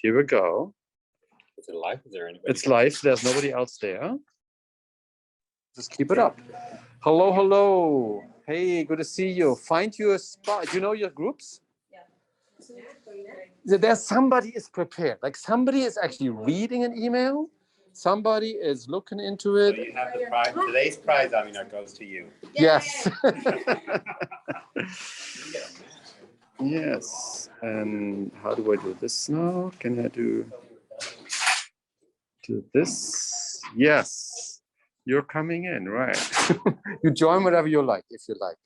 here we go. Is it live? Is there anybody? It's live. There's nobody else there. Just keep it up. Hello, hello. Hey, good to see you. Find your spot. Do you know your groups? Yeah. There's somebody is prepared. Like somebody is actually reading an email. Somebody is looking into it. So you have the prize. Today's prize, goes to you. Yes. Yes. And how do I do this now? Can I do this? Yes. You're coming in, right? You join whatever you like, if you like.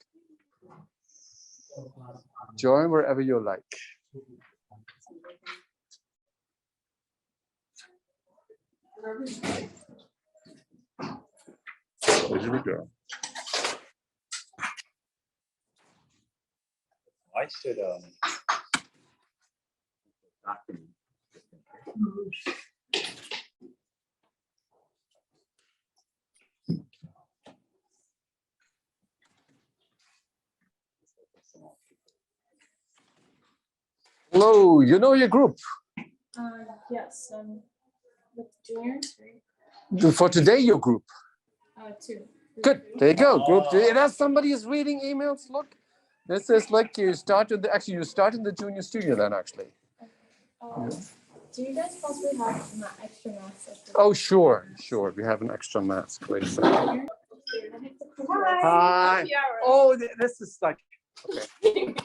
Join wherever you like. So here we go. I should Hello, you know your group? Yes, with juniors, right? For today, your group. 2. Good. There you go. Group. That's somebody is reading emails. Look, this is like you started. Actually, you start in the junior studio then. Actually. Do you guys possibly have an extra mask? Oh, sure. We have an extra mask. Wait a second. Hi. Oh, this is like. Okay.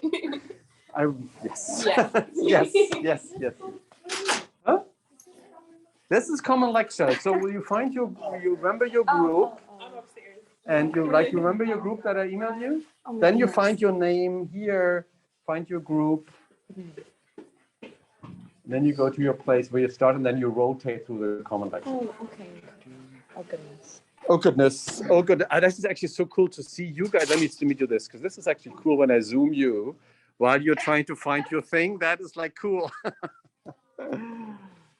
Yes. Yes. Huh? This is common lecture. So will you find you remember your group? And you remember your group that I emailed you? Then you find your name here, find your group. Then you go to your place where you start, and then you rotate through the common lecture. Oh, okay. Oh, goodness. Oh, goodness. Oh, good. This is actually so cool to see you guys. Let me do this, because this is actually cool when I Zoom you while you're trying to find your thing. That is like cool.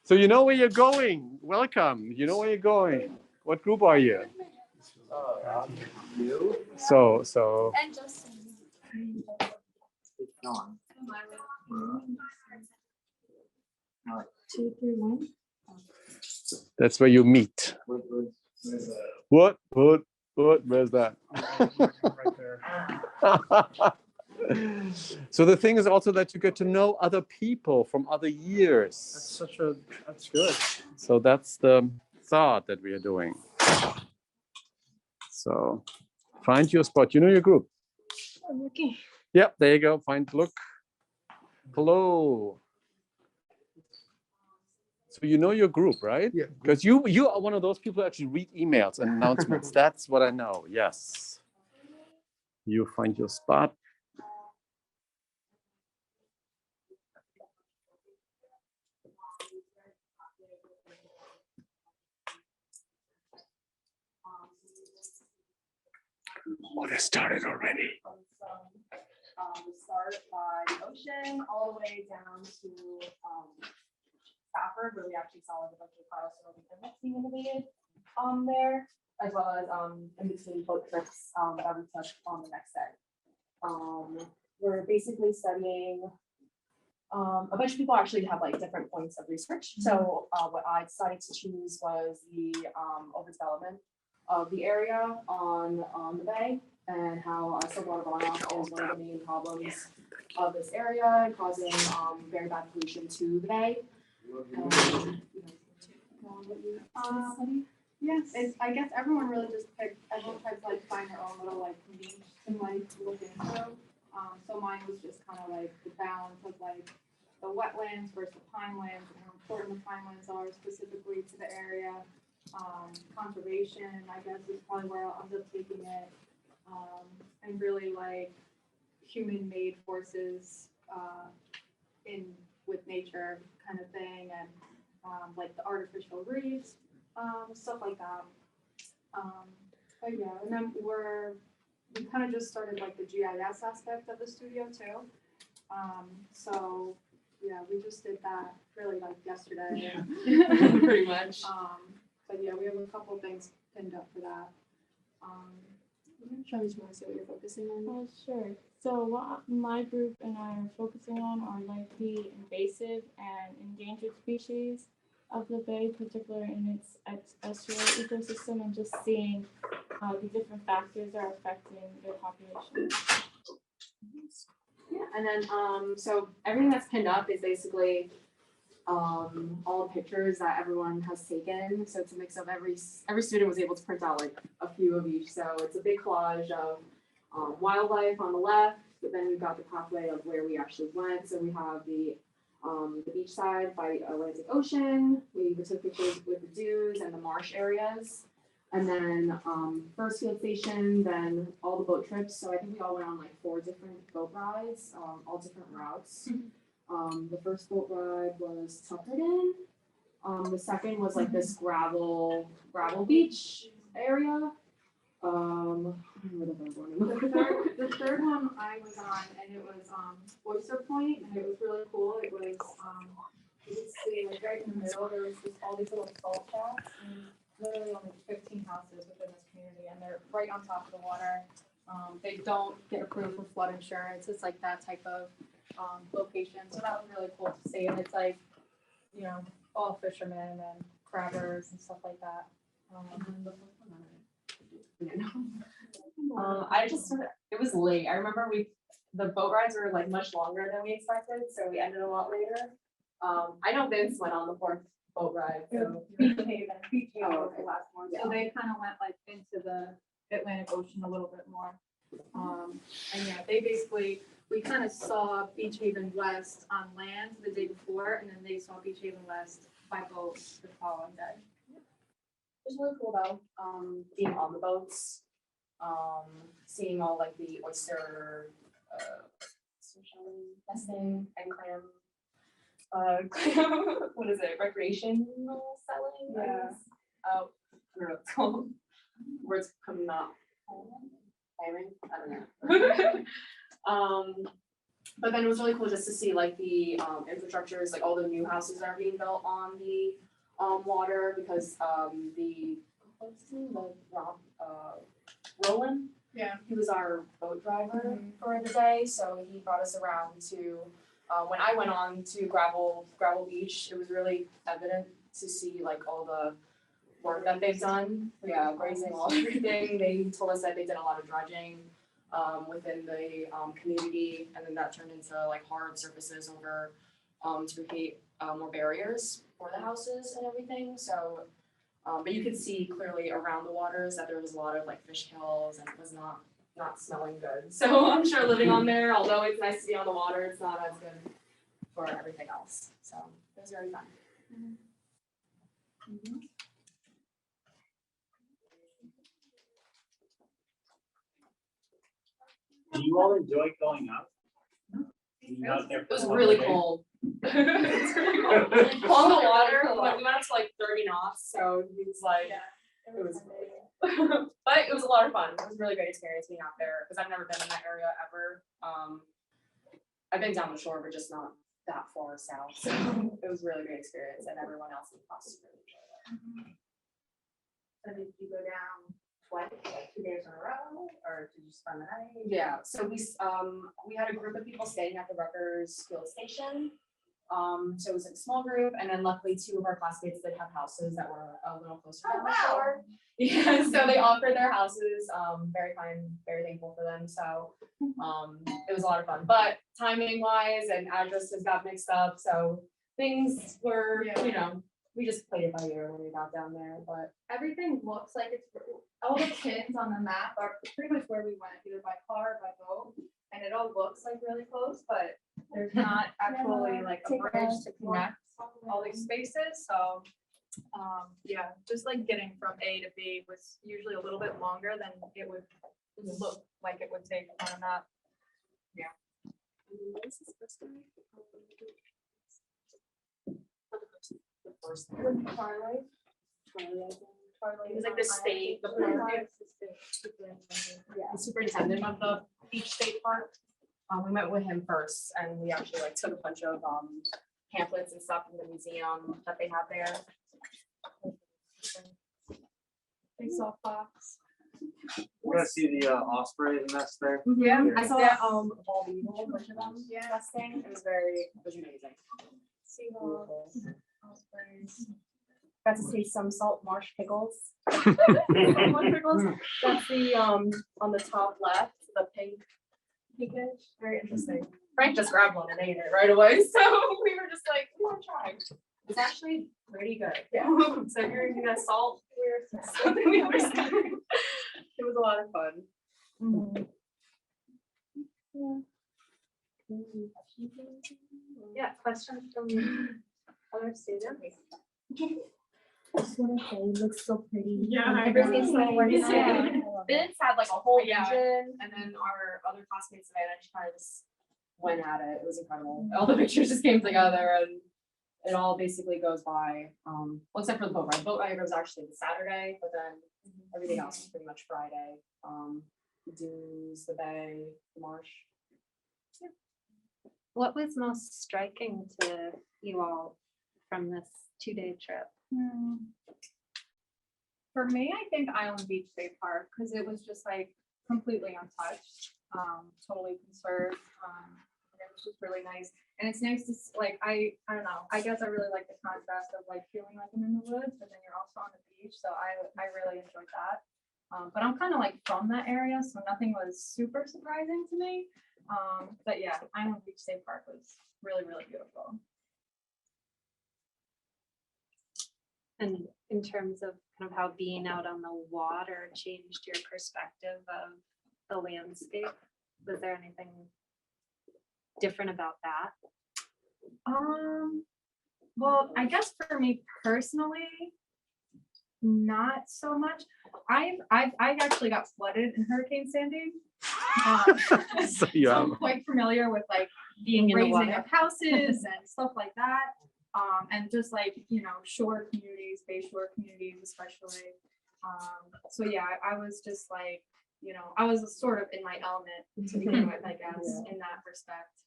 So you know where you're going. Welcome. You know where you're going. What group are you? you. So. And Justin. It's gone. 2, 3, 1. That's where you meet. What? Where's that? Right there. So the thing is also that you get to know other people from other years. That's good. So that's the thought that we are doing. So find your spot. You know your group. I'm looking. Yep, there you go. Look. Hello. So you know your group, right? Yeah. Because you are one of those people who actually read emails and announcements. That's what I know. Yes. You find your spot. Oh, they started already. We start by the ocean all the way down to Stafford, where we actually saw like a bunch of biospheric limits being innovated there, as well as in between boat trips that we touched on the next day. We're basically studying. A bunch of people actually have like different points of research. So what I decided to choose was the overdevelopment of the area on the bay, and how saltwater runoff is one of the main problems of this area, causing very bad pollution to the bay. Yes, I guess everyone really just everyone tries to like find their own little like niche and like look into. So mine was just kind of like the balance of like the wetlands versus the pinelands and how important the pinelands are specifically to the area. Conservation, I guess, is probably where I'll end up taking it. And really like human-made forces in with nature kind of thing, and like the artificial reefs, stuff like that. But yeah, and then we kind of just started like the GIS aspect of the studio too. So yeah, we just did that really like yesterday. Yeah. Pretty much. But yeah, we have a couple of things pinned up for that. Shall we want to say what you're focusing on? Sure. So what my group and I are focusing on are like the invasive and endangered species of the bay, particularly in its estuary ecosystem, and just seeing how the different factors are affecting their population. Yeah, and then so everything that's pinned up is basically all the pictures that everyone has taken. So it's a mix of every student was able to print out like a few of each. So it's a big collage of wildlife on the left, but then we've got the pathway of where we actually went. So we have the beach side by Atlantic Ocean. We took pictures with the dunes and the marsh areas. And then first field station, then all the boat trips. So I think we all went on like 4 different boat rides, all different routes. The first boat ride was Tuckerton. The second was like this gravel beach area. I don't know the third one. The third one I was on, and it was Oyster Point, and it was really cool. It was you could see like right in the middle there was just all these little salt shacks, and literally only 15 houses within this community, and they're right on top of the water. They don't get approved for flood insurance. It's like that type of location. So that was really cool to see, and it's like, you know, all fishermen and crabbers and stuff like that. It was late. I remember the boat rides were like much longer than we expected, so we ended a lot later. I know Vince went on the 4th boat ride. So Beach Haven was okay. the last one. Yeah. So they kind of went like into the Atlantic Ocean a little bit more. And yeah, we kind of saw Beach Haven West on land the day before, and then they saw Beach Haven West by boat the following day. It was really cool though, being on the boats, seeing all like the oyster, nesting and clam, what is it, recreational selling? Yeah. I don't know what it's called. Words come out. Clamming? I don't know. But then it was really cool just to see like the infrastructures, like all the new houses that are being built on the water, because what's his name? Roland. Yeah. He was our boat driver for the day, so he brought us around to. When I went on to gravel beach, it was really evident to see like all the work that they've done. Yeah, grazing, everything. They told us that they did a lot of dredging within the community, and then that turned into like hard surfaces over to create more barriers for the houses and everything. So, but you could see clearly around the waters that there was a lot of like fish kills, and it was not smelling good. So I'm sure living on there, although it's nice to be on the water, it's not as good for everything else. So it was very fun. Do you all enjoy going out? It was really cold. It was really cold. On the water, but we went up to like 30 knots, so it was like, it was, but it was a lot of fun. It was a really great experience being out there, because I've never been in that area ever. I've been down the shore, but just not that far south, so it was a really great experience, and everyone else in the class really enjoyed it. So did you go down twice, like 2 days in a row, or did you spend the night? Yeah, so we had a group of people staying at the Rutgers field station. So it was a small group, and then luckily 2 of our classmates did have houses that were a little closer to the shore. Yeah, so they offered their houses. Very kind, very thankful for them. So it was a lot of fun. But timing wise and addresses got mixed up, so things were, you know, we just played it by ear when we got down there. But Everything looks like it's, all the pins on the map are pretty much where we went, either by car or by boat. And it all looks like really close, but there's not actually like a bridge to connect all these spaces, so. Yeah, just like getting from A to B was usually a little bit longer than it would look like it would take on a map. the first Twilight. It was like the state, the superintendent of the beach state park. We met with him first, and we actually like took a bunch of pamphlets and stuff from the museum that they have there. Big softbox. We're gonna see the osprey nest there. Yeah. I saw Yeah. bald eagle, a bunch of them. Yeah. Nesting. It was amazing. Seahawks, ospreys. Got to see some salt marsh pickles. Marsh pickles. That's the on the top left, the pinkish. Very interesting. Frank just grabbed one and ate it right away. So we were just like, we want to try. It's actually pretty good. Yeah. So if you're gonna salt, something we understand. It was a lot of fun. Yeah, questions from other students? I just want to say, it looks so pretty. Yeah, I Everything's know. so organized. Yeah. Vince had like a whole Yeah. region, and then our other classmates, Savannah, she kind of just went at it. It was incredible. All the pictures just came together, and it all basically goes by. Well, except for the boat ride. Boat ride was actually the Saturday, but then everything else was pretty much Friday. The dunes, the bay, the marsh. What was most striking to you all from this 2-day trip? For me, I think Island Beach State Park, because it was just like completely untouched, totally conserved. And it was just really nice. And it's nice to like, I don't know, I guess I really like the contrast of like feeling like I'm in the woods, but then you're also on the beach. So I really enjoyed that. But I'm kind of like from that area, so nothing was super surprising to me. But yeah, Island Beach State Park was really, really beautiful. And in terms of kind of how being out on the water changed your perspective of the landscape, was there anything different about that? Well, I guess for me personally, not so much. I actually got flooded in Hurricane Sandy. So So I'm quite familiar with like Being in the raising water. of houses and stuff like that. And just like, you know, shore communities, bay shore communities especially. So yeah, I was just like, you know, I was sort of in my element to begin with, I guess, in that respect.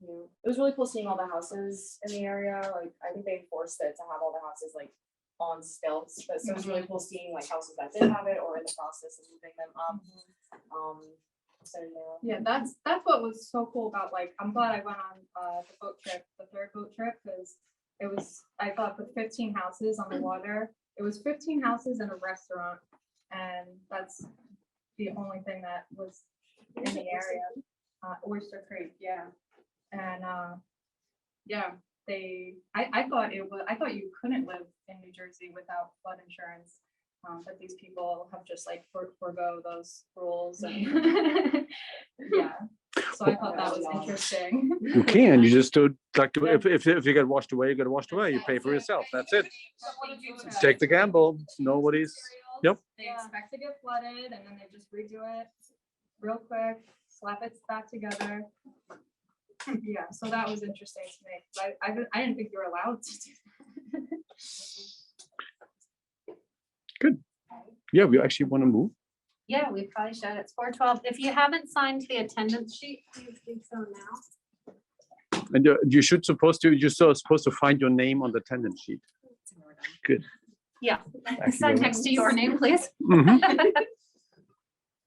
Yeah. It was really cool seeing all the houses in the area. Like I think they forced it to have all the houses like on stilts, but so it was really cool seeing like houses that did have it or in the process of moving them up. So Yeah, that's what was so cool about like, I'm glad I went on the boat trip, the third boat trip, because it was, I thought with 15 houses on the water, it was 15 houses and a restaurant. And that's the only thing that was in the area. Oyster Creek, yeah. And yeah, I thought you couldn't live in New Jersey without flood insurance. But these people have just like forego those rules and yeah. So I thought that was interesting. You can. You just do like if you get washed away, you get washed away. You pay for yourself. That's it. Take the gamble. Nobody's. Yep. They expect to get flooded and then they just redo it real quick, slap it back together. Yeah, so that was interesting to me. I didn't think you were allowed to do that. Good. Yeah, we actually want to move. Yeah, we probably should. It's 4:12. If you haven't signed the attendance sheet, please do so now. And you're supposed to find your name on the attendance sheet. Good. Yeah, Actually, sign next to your name, please. Mhm.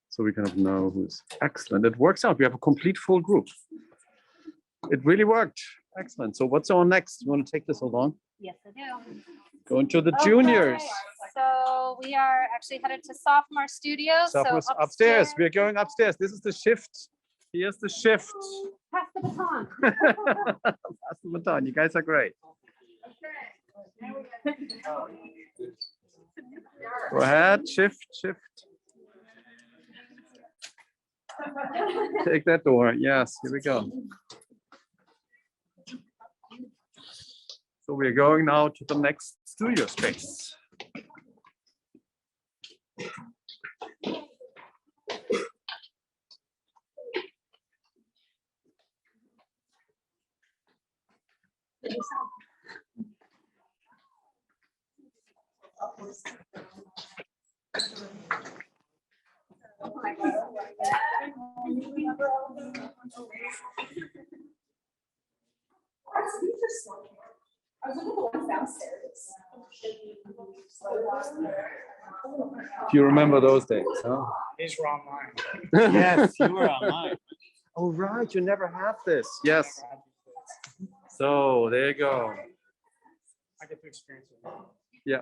So we kind of know who's excellent. It works out. We have a complete full group. It really worked. Excellent. So what's on next? You want to take this along? Yes, I do. Going to the juniors. Okay, so we are actually headed to sophomore studio. Sophomores upstairs. We're going upstairs. This is the shift. Here's the shift. Pass the baton. Pass the baton. You guys are great. Go ahead. Shift. Take that door. Yes, here we go. So we're going now to the next studio space. I was looking at the ones downstairs. If you remember those days, huh? These were online. Yes, you were online. Oh, right, you never had this. Yes. So there you go. I get to experience it. Yeah.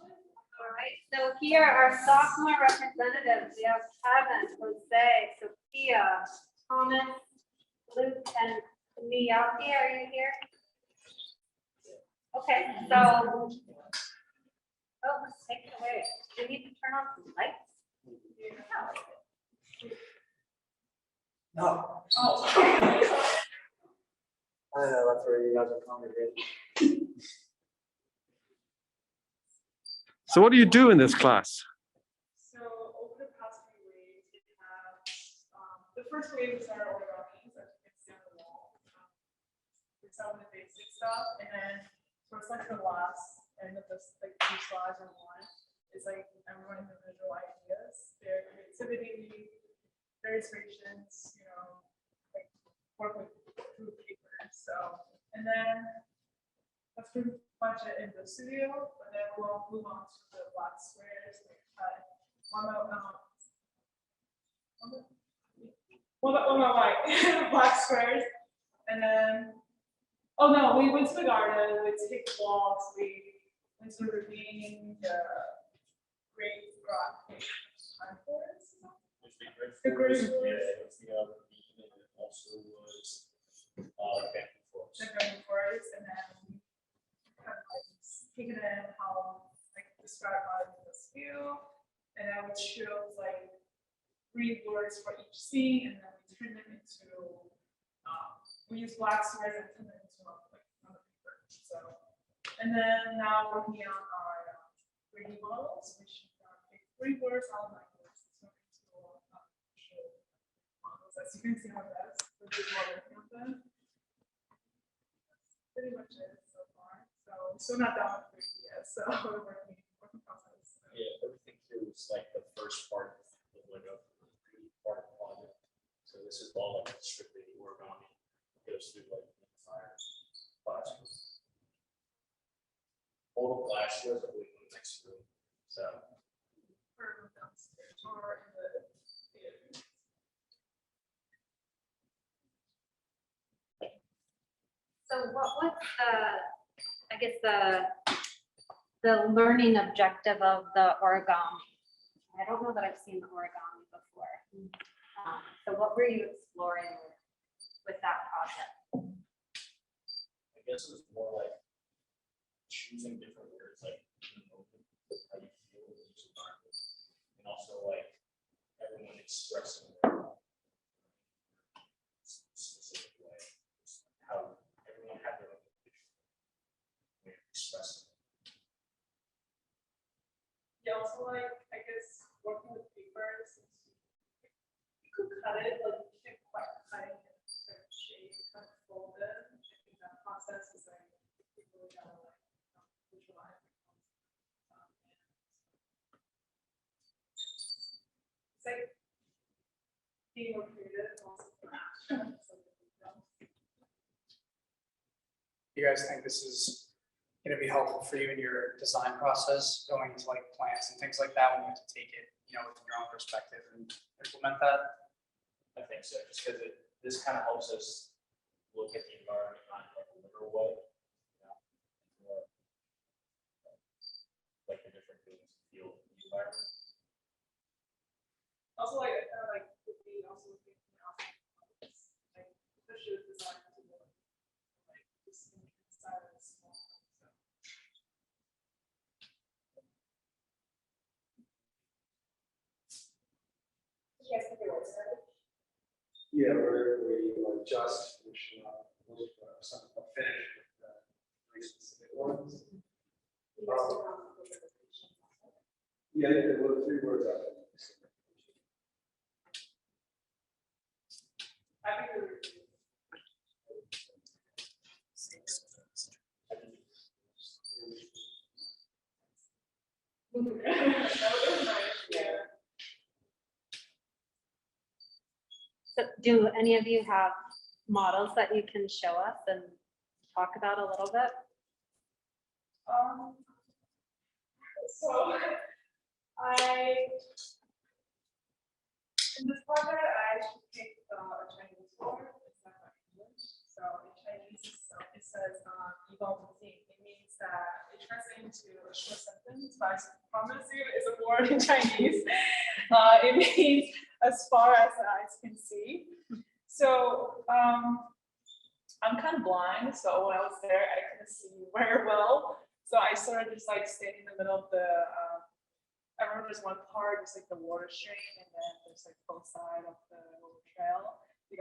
All right, so here are sophomore representatives. We have Kevin, Jose, Sophia, Thomas, Luke, and Miyaki. Are you here? Okay, so, oh, let's take it away. Do we need to turn on some lights? No. Oh. I know, that's where you guys are congregating. So what do you do in this class? So over the past few weeks, we have the first wave is our origami that you can see on the wall. We start with the basic stuff, and then towards like the last end of this, like 2 slides or 1, is like everyone individual ideas, their creativity, their inspirations, you know, like work with group papers. So, and then that's pretty much it in the studio, but then we'll move on to the black squares, like one more white black squares, and then oh no, we went to the garden, we take walks, we went to the ravine, the great rock time forest. The great forest. Also was The great forest, and then kind of like take it in how like describe how this view, and then we chose like 3 words for each scene, and then we turn them into we use black squares and turn them into like another paper. So, and then now working on our 3D models, which take 3 words out of language, so into models. As you can see how that's pretty well working on them. Pretty much it so far. So we're still not done with 3D yet, so we're working process. So. Yeah, everything here was like the first part of the window, part of the project. So this is all like strictly the origami. Goes through like the entire classroom. All the glassware that we in the next room. So Or downstairs or in the theater. So what was I guess the learning objective of the origami? I don't know that I've seen the origami before. So what were you exploring with that project? I guess it was more like choosing different words, like how you feel in each environment, and also like everyone expressing their specific way, how everyone had their own way of expressing. Yeah, also like I guess working with papers, you could cut it, like you can't quite cut it in a certain shape, kind of fold it. I think that process is like you really gotta like visualize. It's like being more creative, also for action. You guys think this is going to be helpful for you in your design process, going into like plants and things like that when you have to take it, you know, within your own perspective and implement that? I think so, just because this kind of helps us look at the environment not in like a literal way, you know, more like the different things feel in the environment. Also, like I kind of like would be also thinking outside the box, like especially with design to like just inside of a small house. So. Yes, if it was, right? Yeah, we just finishing up with some finish with the 3 specific ones. Yeah, there were 3 words out there. I think we're yeah. So do any of you have models that you can show us and talk about a little bit? So In this project, I actually picked a Chinese word. It's not my English. So in Chinese, it says evolving. It means that it translates into a short sentence, but I promise you it's a word in Chinese. It means as far as the eyes can see. So I'm kind of blind, so when I was there, I couldn't see very well. So I sort of just like stayed in the middle of the. I remember there's one part, it's like the water stream, and then there's like both sides of the little trail. You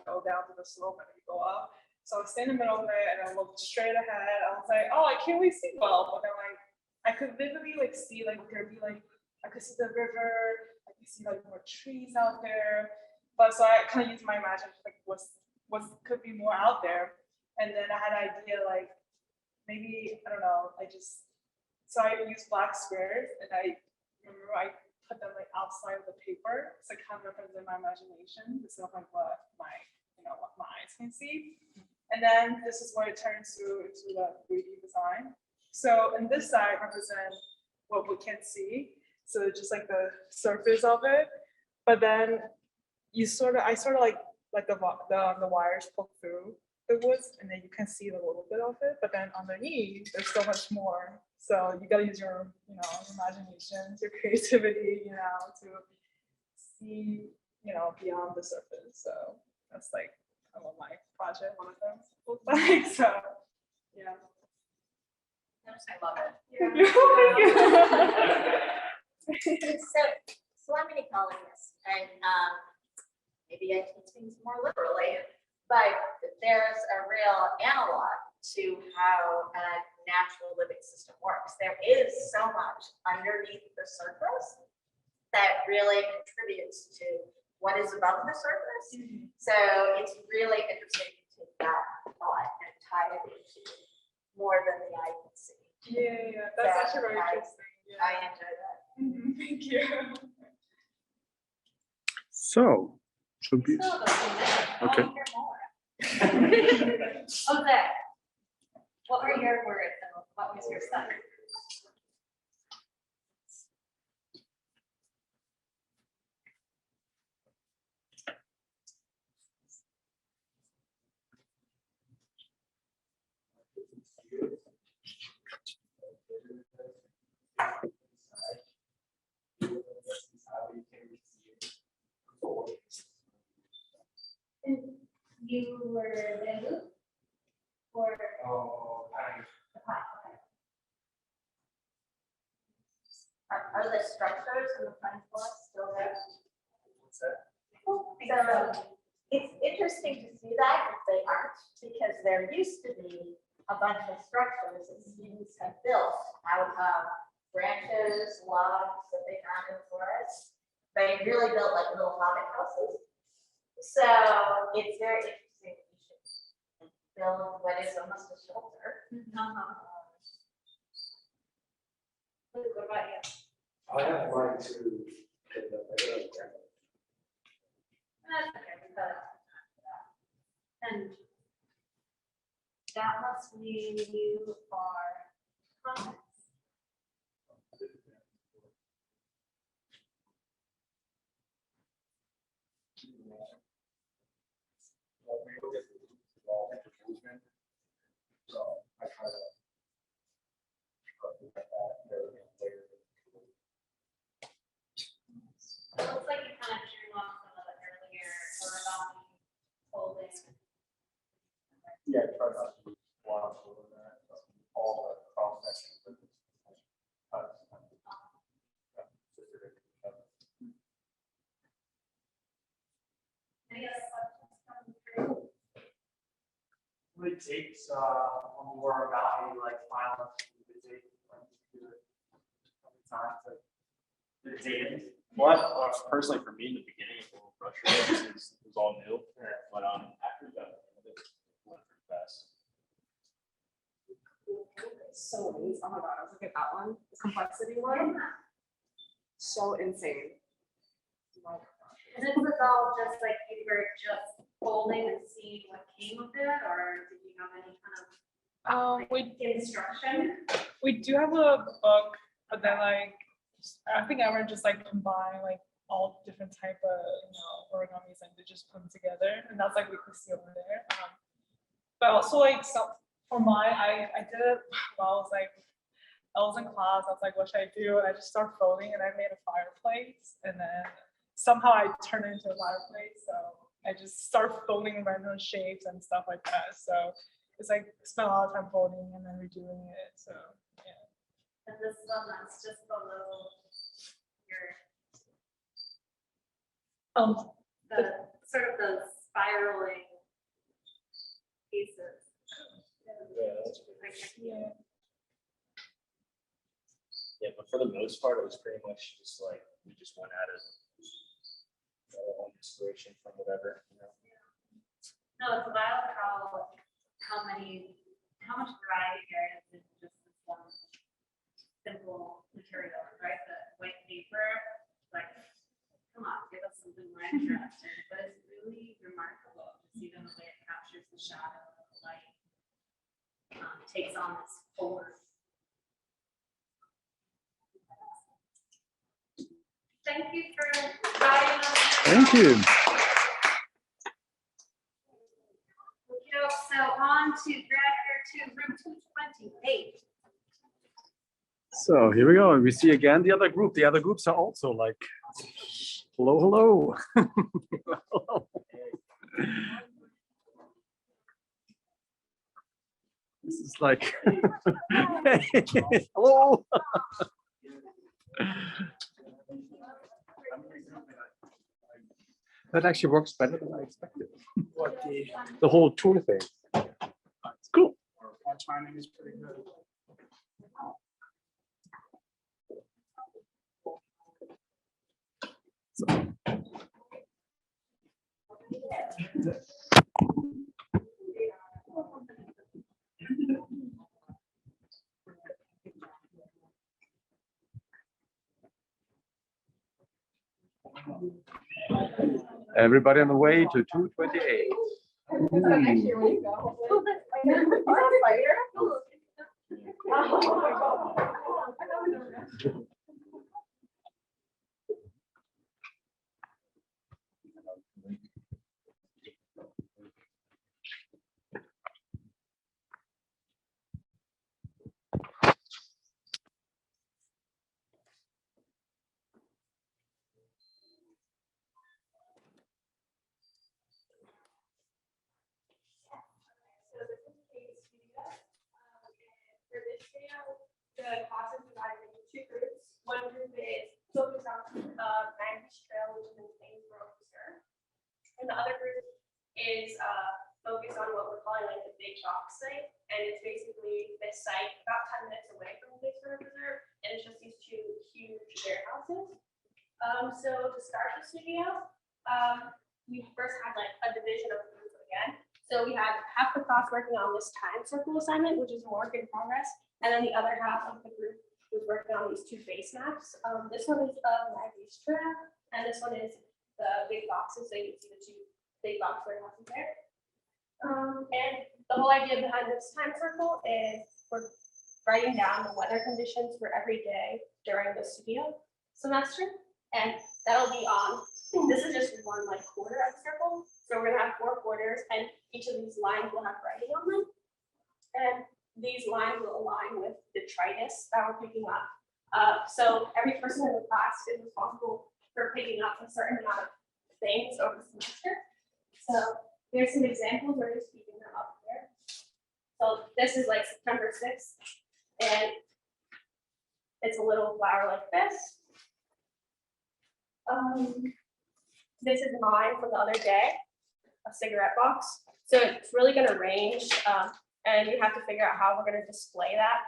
go down to the slope and you go up. So I was standing in the middle of it and I looked straight ahead. I was like, oh, I can't really see well. But then like I could literally like see like there'd be like I could see the river, I could see like more trees out there. But so I kind of used my imagination like what could be more out there. And then I had an idea like maybe I don't know, so I used black squares and I remember I put them like outside of the paper. So it kind of represents my imagination instead of like what my eyes can see. And then this is where it turns into the 3D design. So in this side represents what we can see. So just like the surface of it. But then I sort of like the wires poke through the woods and then you can see a little bit of it, but then underneath there's so much more. So you gotta use your, imagination, your creativity, to see, beyond the surface. So that's like kind of my project, one of them looks like. So yeah. I love it. Yeah. So I'm an ecologist, and maybe I take things more literally, but there's a real analog to how a natural living system works. There is so much underneath the surface that really contributes to what is above the surface. So it's really interesting to take that thought and tie it into more than the eye can see. Yeah, that's actually very interesting. Yeah. I enjoy that. Thank you. So, should be Still don't okay. hear more. Jose, what were your words and what was your study? You were bamboo or the pine? Are the structures in the pine forest still there? What's that? So it's interesting to see that if they aren't, because there used to be a bunch of structures that students have built out of branches, logs that they found in the forest. They really built like little hobbit houses. So it's very interesting. You should build what is almost a shelter. Luke, what about you? I have mine to. That's okay, we got it. And that must mean you are comics. We look at the wall movement. So I try to. Look at that, layer. It looks like you kind of drew on some of the earlier origami folding. Yeah, try not to block over that, all the cross sections. Any other questions coming through? Would it take a more about like final visit, like time to the data? Well, personally, for me, in the beginning, it was a little frustrating because it was all new. But after that, it went pretty fast. So nice. Oh my god, I was looking at that one, the complexity one. So insane. And this was all just like you were just folding and seeing what came of it, or did you have any kind of We instruction? do have a book, but then like I think everyone just like combine like all different type of origamis and they just put them together, and that's like we could see over there. But also like some for mine, I did it while I was in class. I was like, what should I do? And I just started folding, and I made a fireplace, and then somehow I turned it into a fireplace. So I just started folding random shapes and stuff like that. So it's like spent a lot of time folding and then redoing it. So yeah. And this one that's just below your the sort of the spiraling pieces. Yeah, that's good. Yeah. Yeah, but for the most part, it was pretty much just like, we just went at it. Our own inspiration from whatever, you know. No, it's wild how much variety there is in just this one simple material, right? The white paper, like, come on, give us something more interesting. But it's really remarkable to see the way it captures the shadow and the light, takes on this form. Thank you for guiding us. Thank you. So on to grad year 2, room 228. So here we go. We see again the other group. The other groups are also like, hello, hello. Hello. This is like, hey, hello. That actually works better than I expected. What The whole tour thing. It's cool. our timing is pretty good. Everybody on the way to 228. For this video, the class is divided into two groups. One group is focused on Magnus Trail, which is in Painesboro, Missouri. And the other group is focused on what we're calling like the big box site. And it's basically this site about 10 minutes away from the Painesboro Reserve. And it's just these two huge warehouses. So to start the studio, we first had like a division of groups again. So we had half the class working on this time circle assignment, which is more work in progress. And then the other half of the group was working on these two base maps. This one is Magnus Trail, and this one is the big boxes. So you can see the two big box warehouses there. And the whole idea behind this time circle is we're writing down the weather conditions for every day during the studio semester. And that'll be on, this is just one like quarter of the circle. So we're gonna have 4 quarters, and each of these lines will have writing on them. And these lines will align with the detritus that we're picking up. So every person in the class is responsible for picking up a certain amount of things over the semester. So here's some examples. We're just keeping them up there. So this is like September 6th, and it's a little flower like this. This is mine from the other day, a cigarette box. So it's really going to range, and we have to figure out how we're going to display that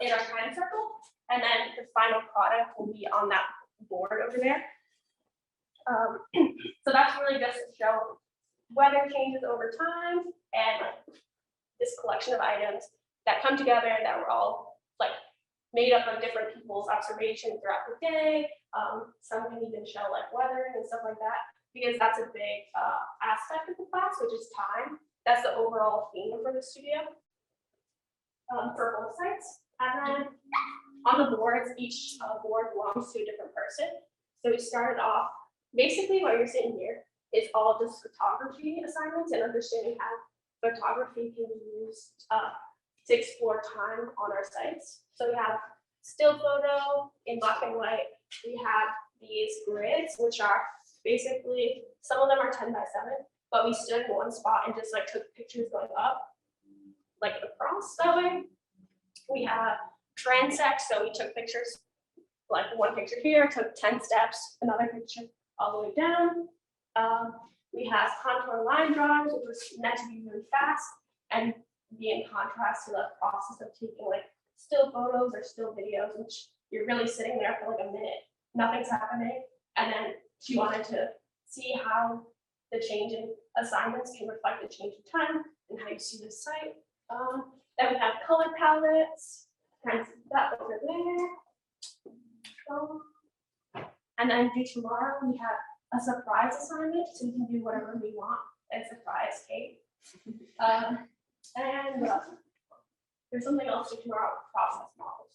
in our time circle. And then the final product will be on that board over there. So that's really just to show weather changes over time and this collection of items that come together that were all like made up of different people's observations throughout the day. Some can even show like weathering and stuff like that, because that's a big aspect of the class, which is time. That's the overall theme for the studio for both sites. And then on the boards, each board belongs to a different person. So we started off, basically what you're seeing here is all just photography assignments and understanding how photography can be used to explore time on our sites. So we have still photo in black and white. We have these grids, which are basically, some of them are 10 by 7, but we stood in one spot and just like took pictures going up, like across that way. We have transects, so we took pictures, like one picture here, took 10 steps, another picture all the way down. We have contour line drawings, which was meant to be really fast and be in contrast to the process of taking like still photos or still videos, which you're really sitting there for like a minute, nothing's happening. And then she wanted to see how the change in assignments can reflect the change in time and how you see the site. Then we have color palettes, kind of that over there. And then do tomorrow, we have a surprise assignment, so we can do whatever we want and surprise Kate. And there's something else to tomorrow, process models.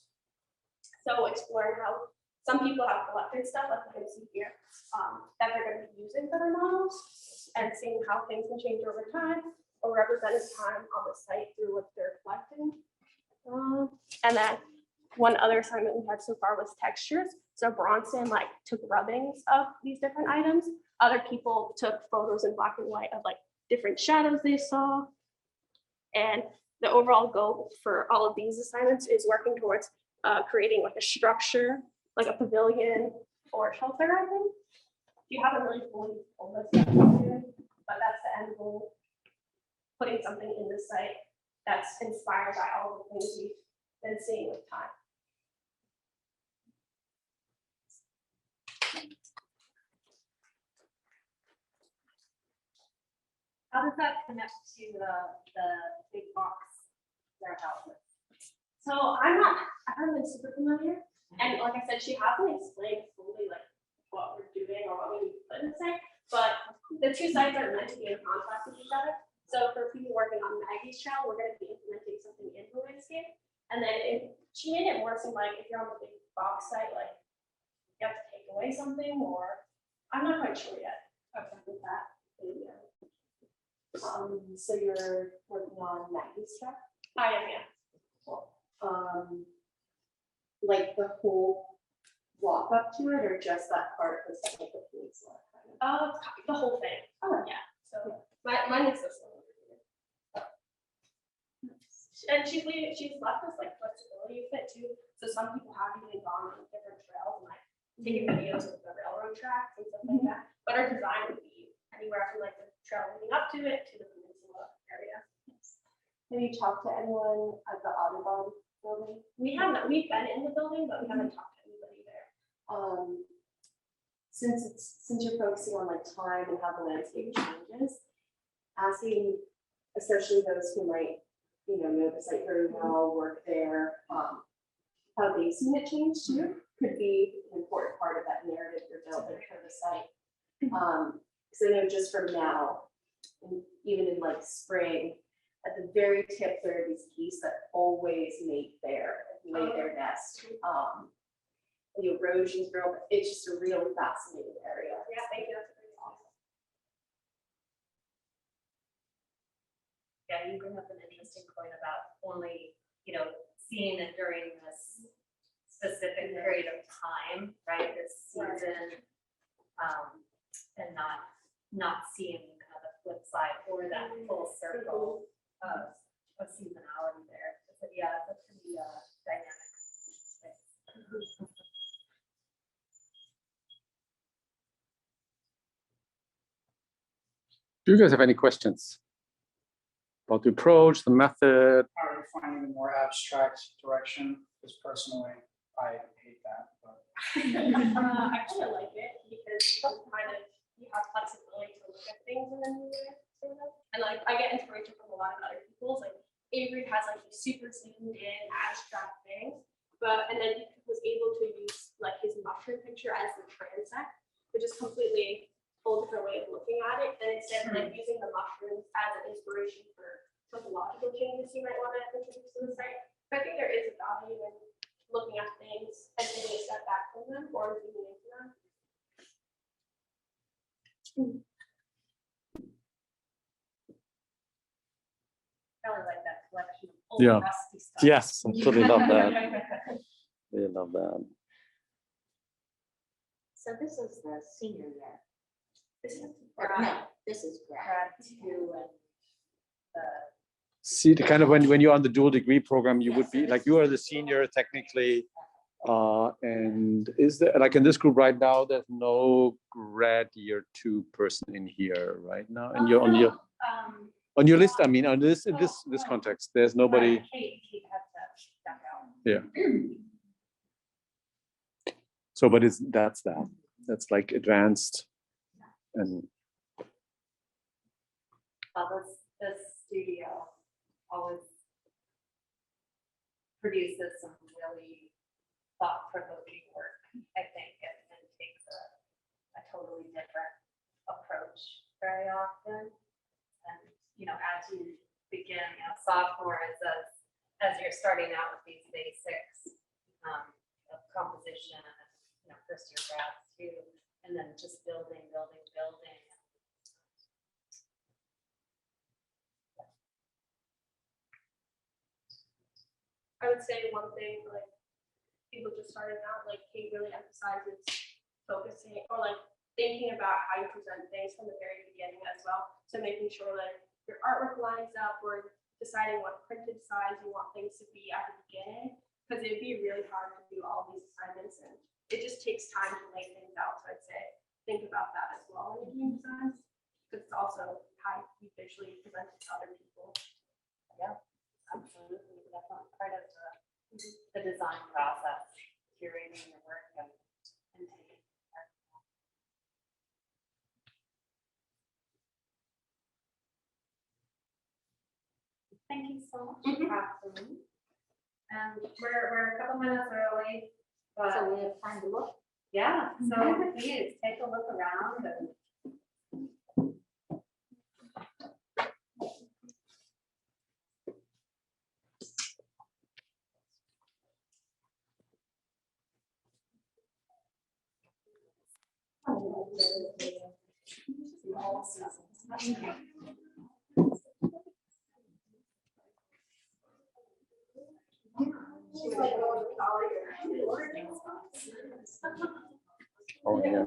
So exploring how some people have collected stuff, like you can see here, that they're going to be using for their models and seeing how things can change over time or represent as time on the site through what they're collecting. And then one other assignment we had so far was textures. So Bronson like took rubbings of these different items. Other people took photos in black and white of like different shadows they saw. And the overall goal for all of these assignments is working towards creating like a structure, like a pavilion or shelter, I think. You haven't really fully told us yet, but that's the end goal. Putting something in the site that's inspired by all the things we've been seeing with time. How does that connect to the big box warehouse? So I haven't been super familiar. And like I said, she hasn't explained fully like what we're doing or what we need to put in the site, but the two sites are meant to be in contact with each other. So for people working on Maggie's channel, we're going to be implementing something in the landscape. And then she made it more seem like if you're on the big box site, like you have to take away something, or I'm not quite sure yet. Okay, with that. So you're working on Maggie's track? I am, yeah. Cool. Like the whole walk up to it, or just that part of the site of the peninsula? The whole thing. Oh, Yeah. So mine is this one. And she's left us like flexibility with it too. So some people have even gone on different trails and like taking videos of the railroad tracks and stuff like that. But our design would be anywhere from like the trail leading up to it to the peninsula area. Have you talked to anyone at the Audubon building? We haven't. We've been in the building, but we haven't talked to anybody there. Since you're focusing on like time and how the landscape changes, asking especially those who might know the site very well, work there, how they've seen it change too could be an important part of that narrative you're building for the site. Because I know just from now, and even in like spring, at the very tip there are these geese that always mate there, lay their nest. The erosion's real, it's just a really fascinating area. Yeah, thank you. That's really awesome. Yeah, you bring up an interesting point about only, seeing it during this specific period of time, right? This season, and not seeing kind of the flip side or that full circle of seasonality there. But yeah, that's pretty dynamic. Do you guys have any questions about the approach, the method? How are you finding the more abstract direction? Because personally, I hate that. But I kind of like it because you have flexibility to look at things in a new way, sort of. And like I get inspiration from a lot of other people's. Like Avery has like these super zoomed in abstract things, and then he was able to use like his mushroom picture as the transect, which is completely whole different way of looking at it. And instead of like using the mushrooms as an inspiration for topological changes you might want to introduce to the site. But I think there is a value in looking at things old Yeah. rusty stuff. Yes, I totally love that. Really love that. So this is the senior year. This is Or no, this is grad. grad two and the See, the kind of when you're on the dual degree program, you would be like, you are the senior technically. And is there, like in this group right now, there's no grad year 2 person in here right now? And you're on your list, I mean, on this, in this context, there's nobody. Kate had to duck out. Yeah. So, but that's like advanced and Well, this studio always produces some really thought-provoking work, I think, and takes a totally different approach very often. And, as you begin, sophomore is as you're starting out with these basics of composition, and, first year grads too, and then just building. I would say one thing for like people just starting out, like Kate really emphasizes focusing or like thinking about how you present things from the very beginning as well. So making sure that your artwork lines up or deciding what printed size you want things to be at the beginning, because it'd be really hard to do all these assignments and it just takes time to lay things out. So I'd say think about that as well when you're doing designs, because it's also how you visually present it to other people. Yeah, absolutely. Definitely part of the design process, curating your work and taking care of that. Thank you so much for having me. And we're a couple minutes early, but So we have time to look. yeah, so please take a look around and oh yeah.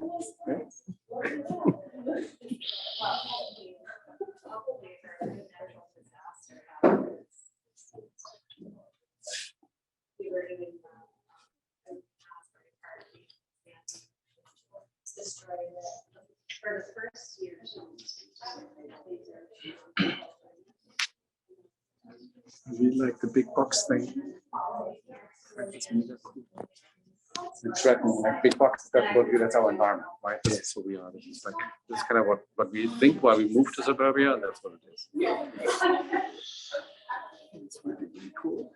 for the first year. I really like the big box thing. And threaten like big box, that's our environment, right? That's who we are. This is like, that's kind of what we think while we move to suburbia, and that's what it is. It's really, really cool.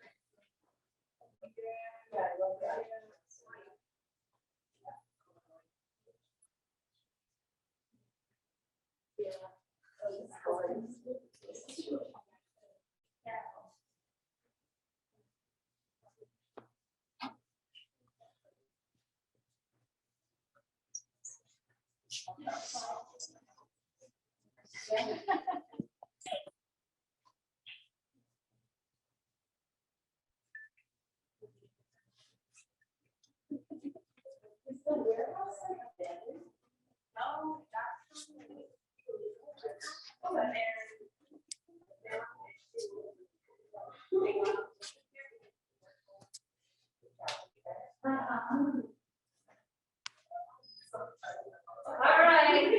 All right.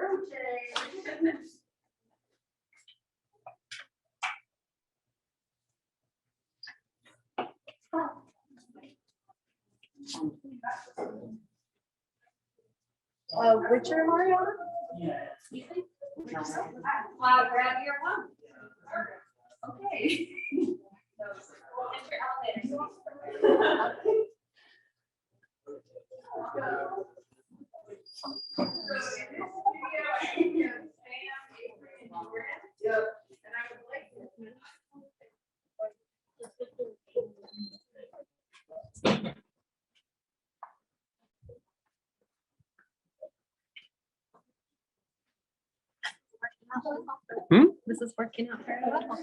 Room change. which room are you on? Grab your one. Okay. Enter elevator. Hmm? This is working out very well.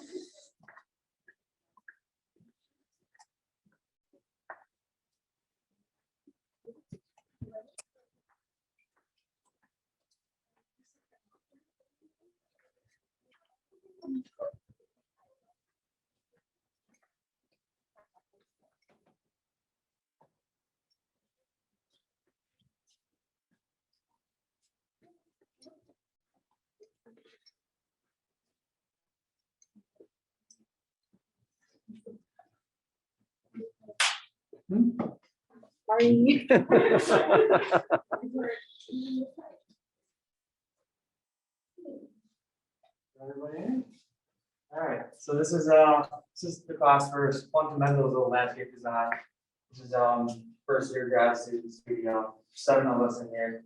Sorry. Everybody in? All right, so this is the class for fundamentals of landscape design. This is first year grad students, 7 of us in here.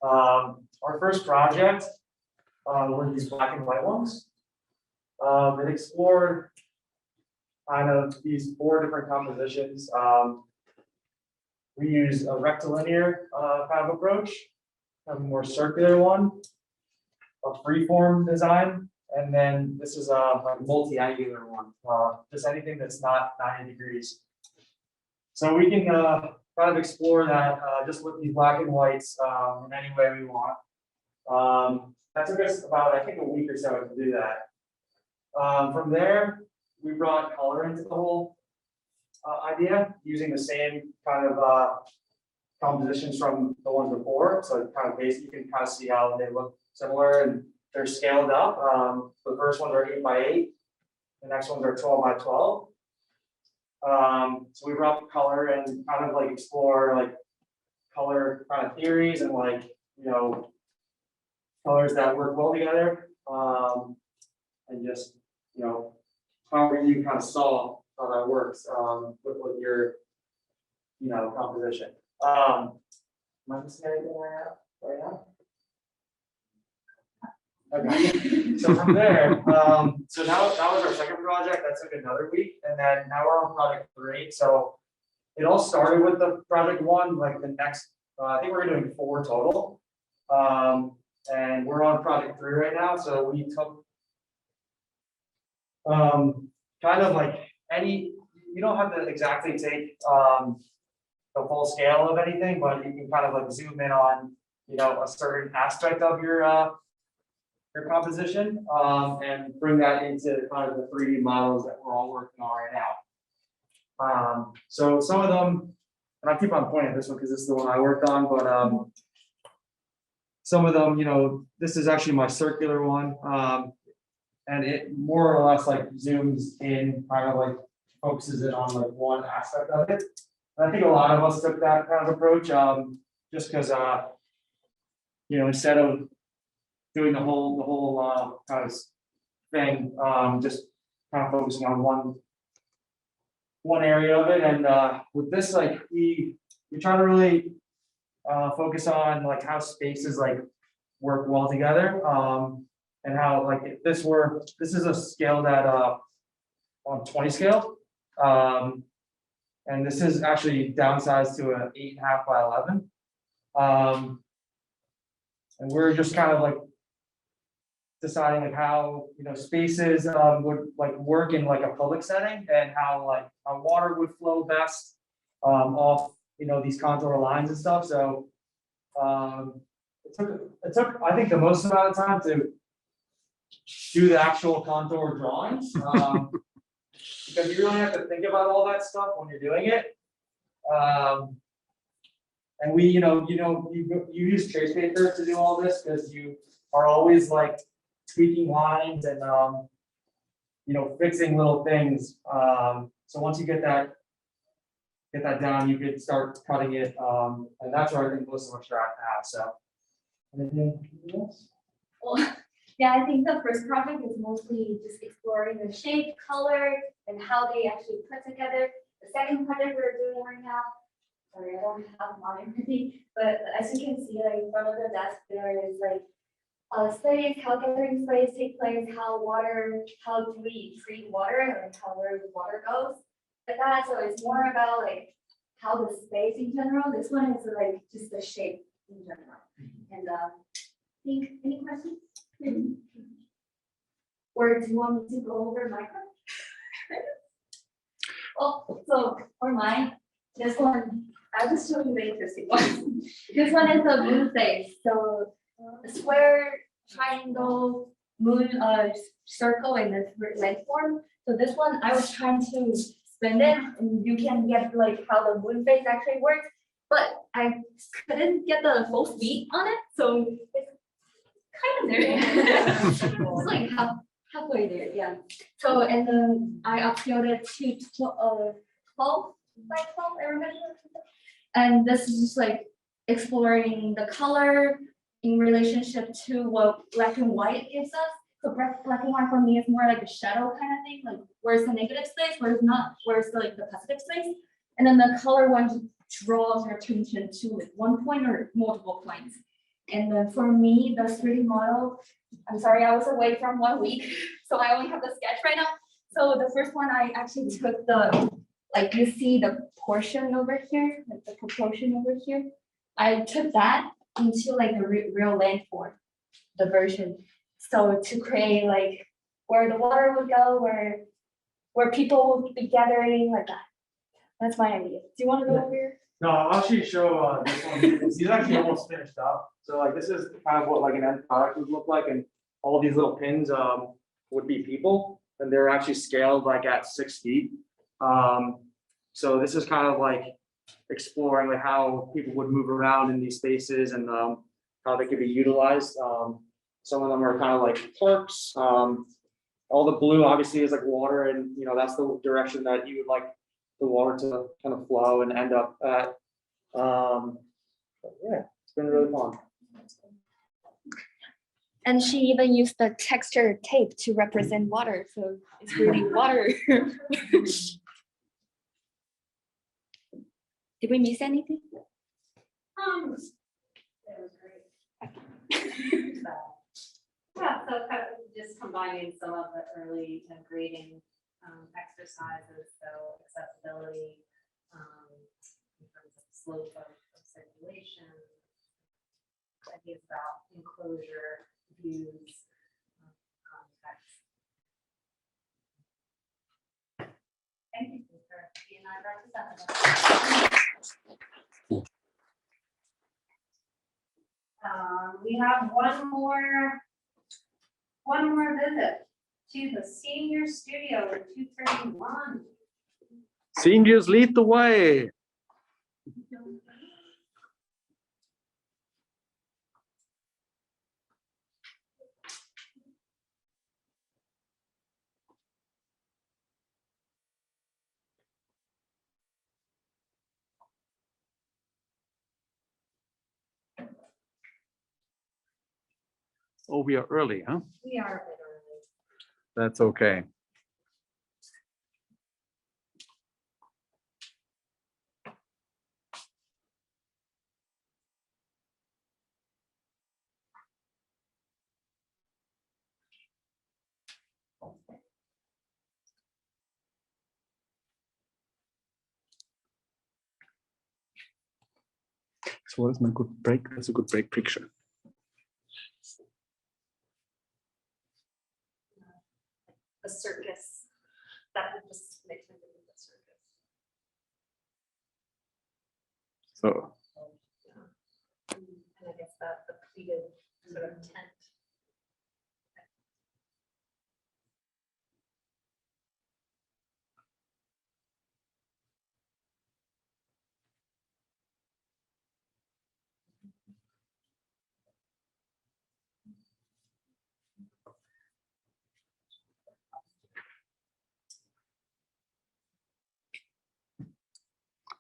Our first project were these black and white ones. It explored kind of these 4 different compositions. We use a rectilinear kind of approach, a more circular one, a freeform design, and then this is a multi-angular one, just anything that's not 90 degrees. So we can kind of explore that just with these black and whites in any way we want. That took us about, I think, a week or so to do that. From there, we brought color into the whole idea using the same kind of compositions from the ones before. So it's kind of basic, you can kind of see how they look similar and they're scaled up. The first ones are 8 by 8, the next ones are 12 by 12. So we brought color and kind of like explore like color kind of theories and like, colors that work well together. And just, how you kind of saw how that works with your, composition. Am I missing anything right now? Okay, so from there, so now that was our second project. That took another week, and then now we're on project 3. So it all started with the project 1, like the next, I think we're doing 4 total, and we're on project 3 right now. So we took kind of like you don't have to exactly take the full scale of anything, but you can kind of like zoom in on a certain aspect of your composition and bring that into kind of the 3D models that we're all working on right now. So some of them, and I keep on pointing at this one because this is the one I worked on, but some of them, this is actually my circular one, and it more or less like zooms in, kind of like focuses it on like one aspect of it. And I think a lot of us took that kind of approach, just because instead of doing the whole kind of thing, just kind of focusing on one area of it. And with this, like we try to really focus on like how spaces like work well together, and how like if this is a scale that on 20 scale, and this is actually downsized to an 8.5 by 11, and we're just kind of like deciding like how spaces would like work in like a public setting, and how water would flow best off these contour lines and stuff. So it took I think the most amount of time to do the actual contour drawings, because you really have to think about all that stuff when you're doing it. And we you use trace paper to do all this because you are always like tweaking lines and fixing little things. So once you get that down, you can start cutting it, and that's where I think most of our draft have. So anything else? Well, yeah, I think the first project is mostly just exploring the shape, color, and how they actually put together. The second project we're doing right now, sorry, I don't have mine with me, but as you can see, like in front of the desk, there is like studies how gathering sprays take place, how do we treat water, and how where the water goes, like that. So it's more about like how the space in general. This one is like just the shape in general. And think any questions? Or do you want me to go over my question? Oh, so for mine, this one, I'll just show you the interesting one. This one is a blue face. So a square, triangle, moon circle in this length form. So this one, I was trying to spin it, and you can get like how the moon phase actually works, but I couldn't get the full speed on it, so it's kind of there. It's like halfway there, yeah. So and then I upscaled it to 12 by 12, I remember. And this is just like exploring the color in relationship to what black and white gives us. So black and white for me is more like a shadow kind of thing, like where's the negative space, where's not, where's the like the positive space. And then the color one draws your attention to like one point or multiple points. And then for me, the 3D model, I'm sorry, I was away from 1 week, so I only have the sketch right now. So the first one, I actually took the, like you see the portion over here, like the proportion over here. I took that into like the real land form, the version. So to create like where the water would go, where people would be gathering, like that. That's my idea. Do you want to go over here? No, I'll actually show this one. He's actually almost finished up. So like this is kind of what like an end product would look like, and all these little pins would be people, and they're actually scaled like at 6 feet. So this is kind of like exploring like how people would move around in these spaces and how they could be utilized. Some of them are kind of like parks. All the blue obviously is like water, and you know that's the direction that you would like the water to kind of flow and end up at. But yeah, it's been really fun. And she even used the texture tape to represent water, so it's really water. Did we miss anything? That was great. Yeah, so kind of just combining some of the early grading exercises, so accessibility, in terms of slope of circulation, ideas about enclosure, views, context. Thank you for being our representative. We have one more visit to the senior studio at 231. Seniors lead the way. Oh, we are early, huh? We are a bit early. That's okay. So what is my good break? That's a good break picture. The circus. That would just make me think of the circus. So And I guess that the pleated sort of tent.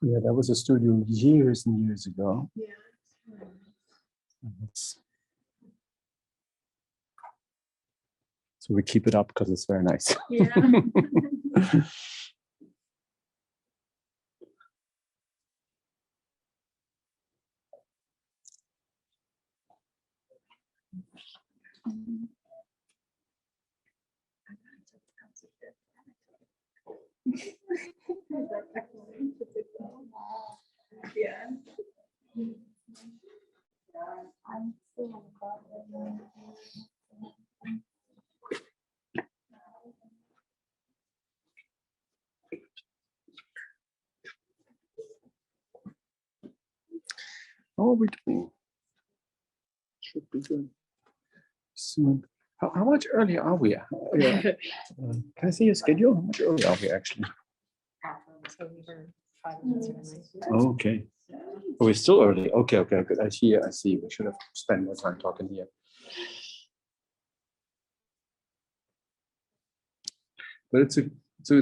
yeah, that was a studio years and years ago. Yeah. So we keep it up because it's very nice. Yeah. Yeah. How are we doing? Should be good. Soon. How much early are we? Yeah. Can I see your schedule? How much early are we actually? Okay. Oh, we're still early. Okay, good. I see. We should have spent more time talking here. But it's an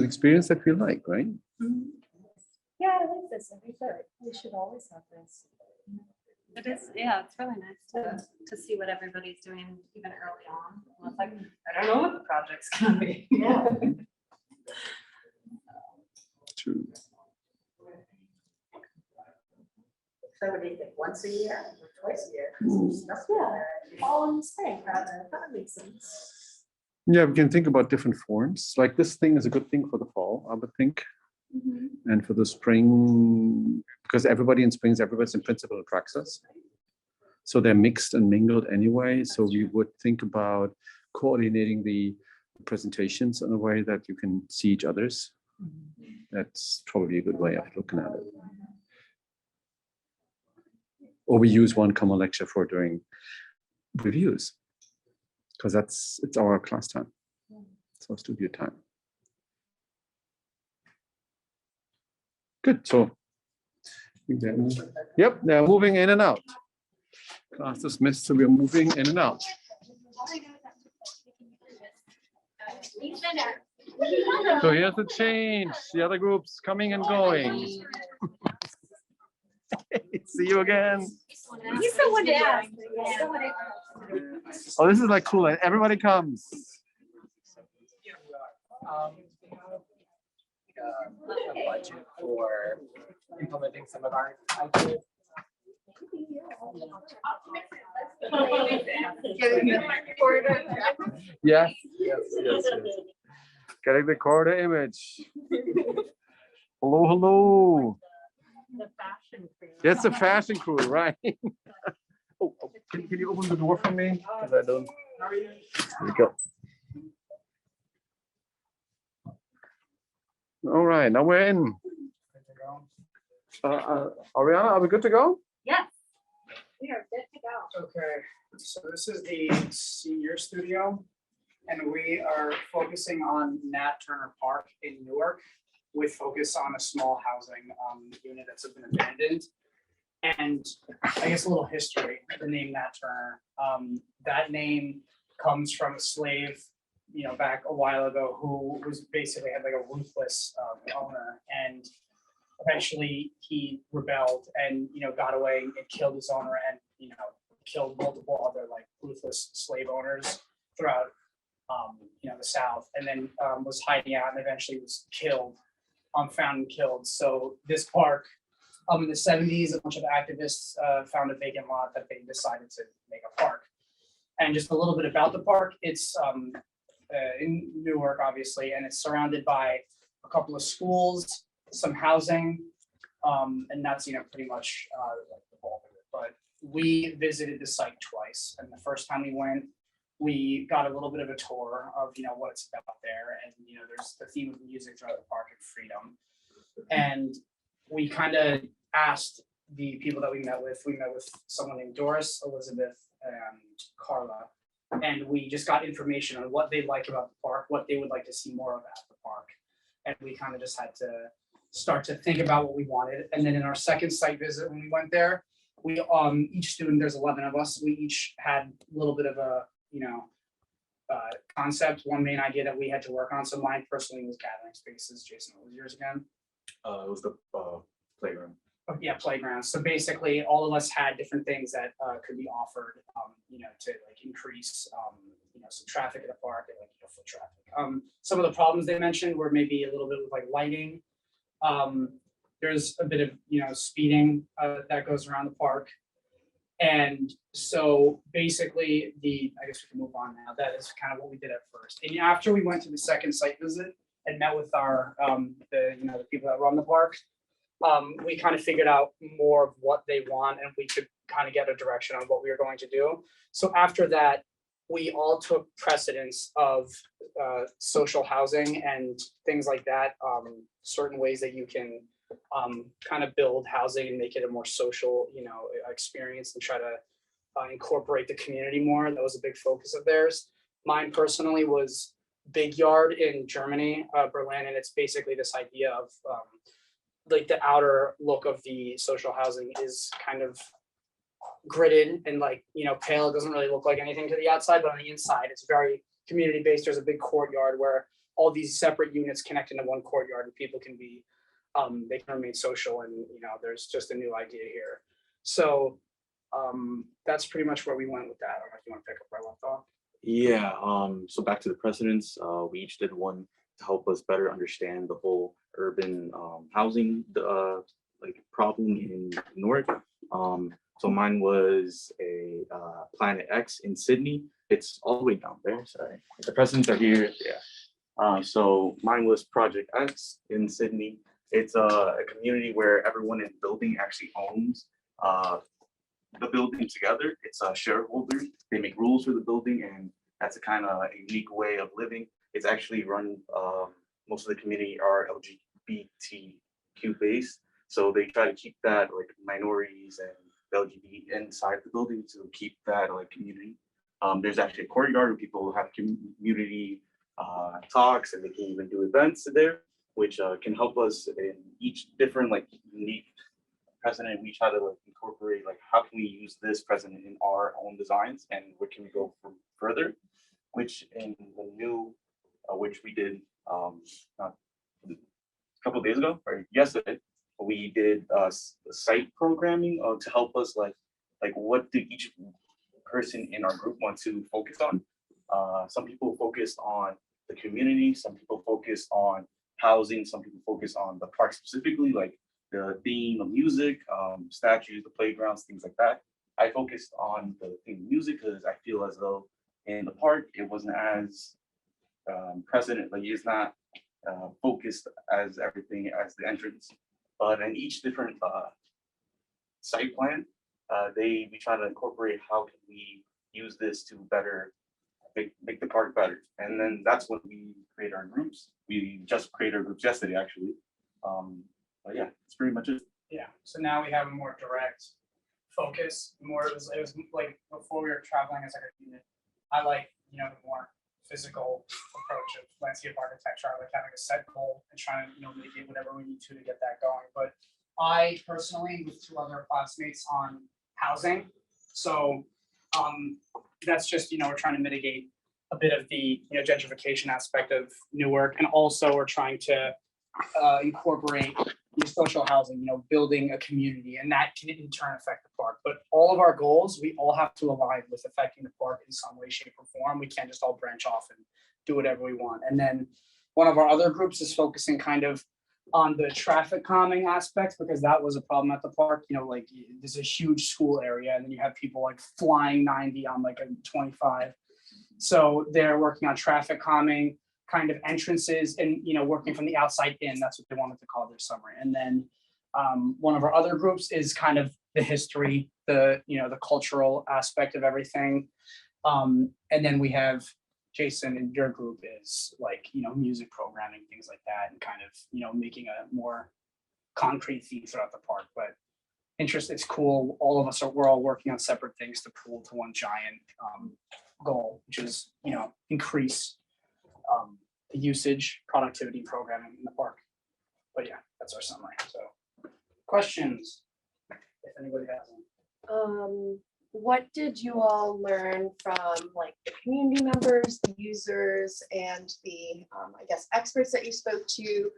experience that we like, right? Yeah, I like this. I think that we should always have this. It is, yeah, it's really nice to see what everybody's doing even early on. And it's like, I don't know what the project's gonna be. Yeah. True. So what do you think, once a year or twice a year? Yeah, fall and spring, rather, that makes sense. Yeah, we can think about different forms. Like this thing is a good thing for the fall, I would think. And for the spring, because everybody in springs, everybody's in principle in praxis. So they're mixed and mingled anyway. So we would think about coordinating the presentations in a way that you can see each other's. That's probably a good way of looking at it. Or we use one common lecture for doing reviews, because it's our class time. It's our studio time. Good. So, yep, they're moving in and out. Class dismissed, so we're moving in and out. So here's the change. The other groups coming and going. See you again. He's someone to ask. Oh, this is like cool. Everybody comes. A budget for implementing some of our ideas. Yes. Getting the corridor image. Hello. The fashion crew. It's a fashion crew, right? Oh, can you open the door for me? Because I don't. There you go. All right, now we're in. Ariana, are we good to go? Yes. We are good to go. Okay, so this is the senior studio, and we are focusing on Nat Turner Park in Newark, with focus on a small housing unit that's been abandoned. And I guess a little history, the name Nat Turner. That name comes from a slave, back a while ago, who was basically had like a ruthless owner, and eventually he rebelled and got away and killed his owner, and killed multiple other like ruthless slave owners throughout the South, and then was hiding out and eventually was killed, found and killed. So this park, in the 70s, a bunch of activists found a vacant lot that they decided to make a park. And just a little bit about the park, it's in Newark, obviously, and it's surrounded by a couple of schools, some housing, and that's pretty much like the bulk of it. But we visited the site twice, and the first time we went, we got a little bit of a tour of what it's about there, and there's the theme of music throughout the park and freedom. And we kind of asked the people that we met with someone named Doris, Elizabeth, and Carla, and we just got information on what they like about the park, what they would like to see more of at the park. And we kind of just had to start to think about what we wanted. And then in our second site visit, when we went there, we each student, there's 11 of us, we each had a little bit of a concept, one main idea that we had to work on. So mine personally was gathering spaces. Jason, what was yours again? It was the playground. Oh, yeah, playgrounds. So basically, all of us had different things that could be offered, to like increase, some traffic at the park and foot traffic. Some of the problems they mentioned were maybe a little bit with like lighting. There's a bit of speeding that goes around the park. And so basically I guess we can move on now. That is kind of what we did at first. And after we went to the second site visit and met with our, the people that run the park, we kind of figured out more of what they want, and we could kind of get a direction on what we were going to do. So after that, we all took precedence of social housing and things like that, certain ways that you can kind of build housing and make it a more social, experience, and try to incorporate the community more. That was a big focus of theirs. Mine personally was Big Yard in Germany, Berlin, and it's basically this idea of like the outer look of the social housing is kind of gridded and like, pale. It doesn't really look like anything to the outside, but on the inside, it's very community based. There's a big courtyard where all these separate units connect into one courtyard and people can be, they can remain social and, there's just a new idea here. So that's pretty much where we went with that. I don't know if you want to pick up where I left off. Yeah, so back to the precedents, we each did one to help us better understand the whole urban housing like problem in Newark. So mine was a Planet X in Sydney. It's all the way down there, sorry. The precedents are here, yeah. So mine was Project X in Sydney. It's a community where everyone in the building actually owns the building together. It's a shareholder. They make rules for the building, and that's a kind of unique way of living. It's actually run, most of the community are LGBTQ based. So they try to keep that like minorities and LGBT inside the building to keep that like community. There's actually a courtyard where people have community talks, and they can even do events there, which can help us in each different like unique precedent. We try to like incorporate like how can we use this precedent in our own designs and where can we go further, which in the new which we did a couple of days ago or yesterday, we did site programming to help us like what do each person in our group want to focus on. Some people focused on the community, some people focused on housing, some people focus on the park specifically, like the theme of music, statues, the playgrounds, things like that. I focused on the theme of music because I feel as though in the park it wasn't as precedent, like it's not focused as everything as the entrance. But in each different site plan, we try to incorporate how can we use this to better make the park better. And then that's when we create our groups. We just created our groups yesterday, actually. But yeah, it's pretty much it. Yeah, so now we have a more direct focus. It was like before we were traveling as like a unit. I like, the more physical approach of landscape architecture. I like having a set goal and trying to, mitigate whatever we need to get that going. But I personally, with two other classmates on housing, so that's just, we're trying to mitigate a bit of the, gentrification aspect of Newark, and also we're trying to incorporate social housing, building a community, and that can in turn affect the park. But all of our goals, we all have to align with affecting the park in some way, shape, or form. We can't just all branch off and do whatever we want. And then one of our other groups is focusing kind of on the traffic calming aspects, because that was a problem at the park. Like there's a huge school area, and then you have people like flying 90 on like a 25. So they're working on traffic calming kind of entrances and, working from the outside in. That's what they wanted to call their summer. And then one of our other groups is kind of the history, the cultural aspect of everything. And then we have Jason, and your group is like, music programming, things like that, and kind of, making a more concrete theme throughout the park. But it's cool. All of us we're all working on separate things to pool to one giant goal, which is, increase the usage, productivity, programming in the park. But yeah, that's our summary. So questions, if anybody has them. What did you all learn from like the community members, the users, and the I guess experts that you spoke to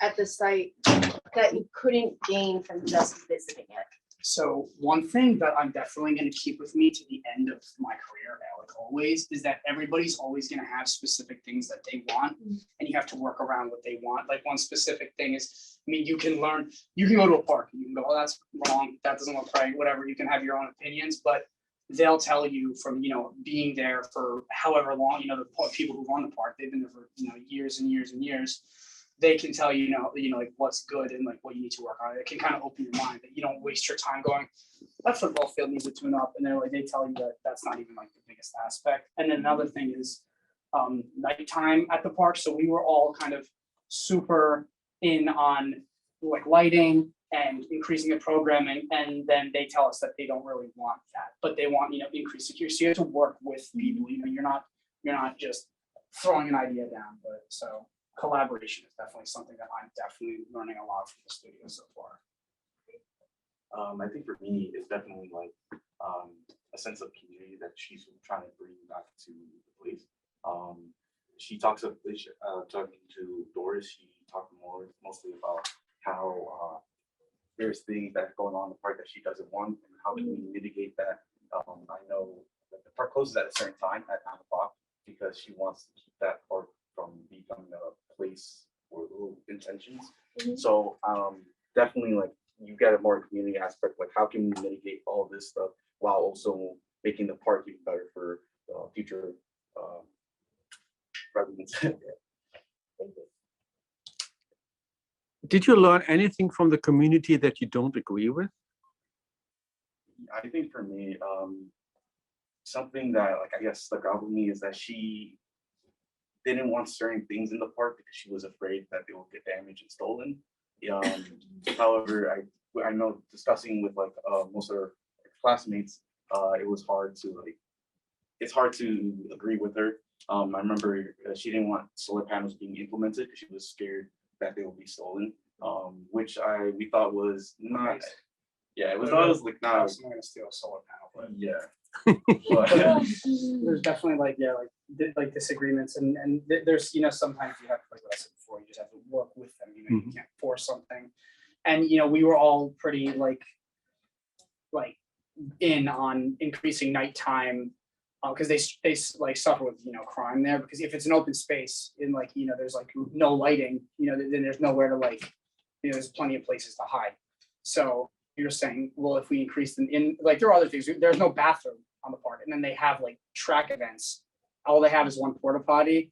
at the site that you couldn't gain from just visiting it? So one thing that I'm definitely going to keep with me to the end of my career, like always, is that everybody's always going to have specific things that they want, and you have to work around what they want. Like one specific thing is, you can go to a park and you can go, oh, that's wrong, that doesn't look right, whatever. You can have your own opinions, but they'll tell you from, being there for however long, the people who run the park, they've been there for, years and years and years. They can tell you, like what's good and like what you need to work on. It can kind of open your mind that you don't waste your time going, that football field needs to tune up. And they tell you that that's not even like the biggest aspect. And then another thing is nighttime at the park. So we were all kind of super in on like lighting and increasing the programming. And then they tell us that they don't really want that, but they want, increased security. So you have to work with people, you're not you're not just throwing an idea down, but so collaboration is definitely something that I'm definitely learning a lot from the studio so far. I think for me, it's definitely like a sense of community that she's trying to bring back to the place. She talks of talking to Doris. She talked mostly about how there's things that are going on in the park that she doesn't want, and how can we mitigate that. I know that the park closes at a certain time at 9 o'clock because she wants to keep that park from becoming a place for little intentions. So definitely like you get a more community aspect, like how can we mitigate all this stuff while also making the park even better for future residents. Did you learn anything from the community that you don't agree with? I think for me, something that like I guess stuck out with me is that she didn't want certain things in the park because she was afraid that they will get damaged and stolen. However, I know discussing with like most of her classmates, it was hard to like, it's hard to agree with her. I remember she didn't want solar panels being implemented because she was scared that they will be stolen, which we thought was not. Yeah, it was like not. I'm gonna steal a solar panel, but yeah. There's definitely like disagreements and there's sometimes you have to like lesson before you just have to work with them. You can't force something, and we were all pretty like in on increasing nighttime because they like suffer with crime there, because if it's an open space and there's like no lighting, then there's nowhere to there's plenty of places to hide. So you're saying, well, if we increase them in there are other things, there's no bathroom on the park, and then they have like track events, all they have is one porta potty.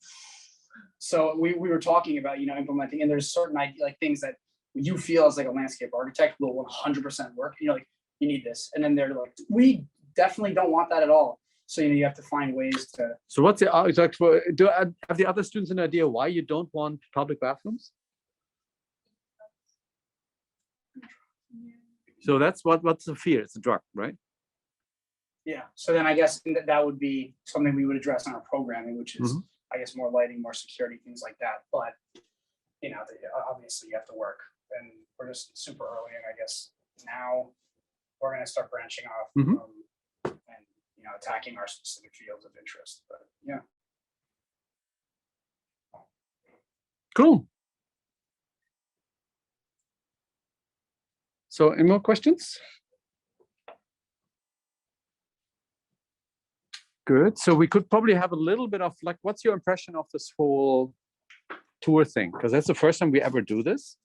So we were talking about implementing, and there's certain things that you feel as like a landscape architect will 100% work. You need this, and then they're like, we definitely don't want that at all. So you have to find ways to. So what's the have the other students an idea why you don't want public bathrooms? So that's what's the fear? It's a drug, right? Yeah. So then I guess that would be something we would address in our programming, which is I guess more lighting, more security, things like that. But obviously you have to work, and we're just super early, and I guess now we're going to start branching off and attacking our specific fields of interest. But yeah. Cool. So any more questions? Good. So we could probably have a little bit of like, what's your impression of this whole tour thing? Because that's the first time we ever do this.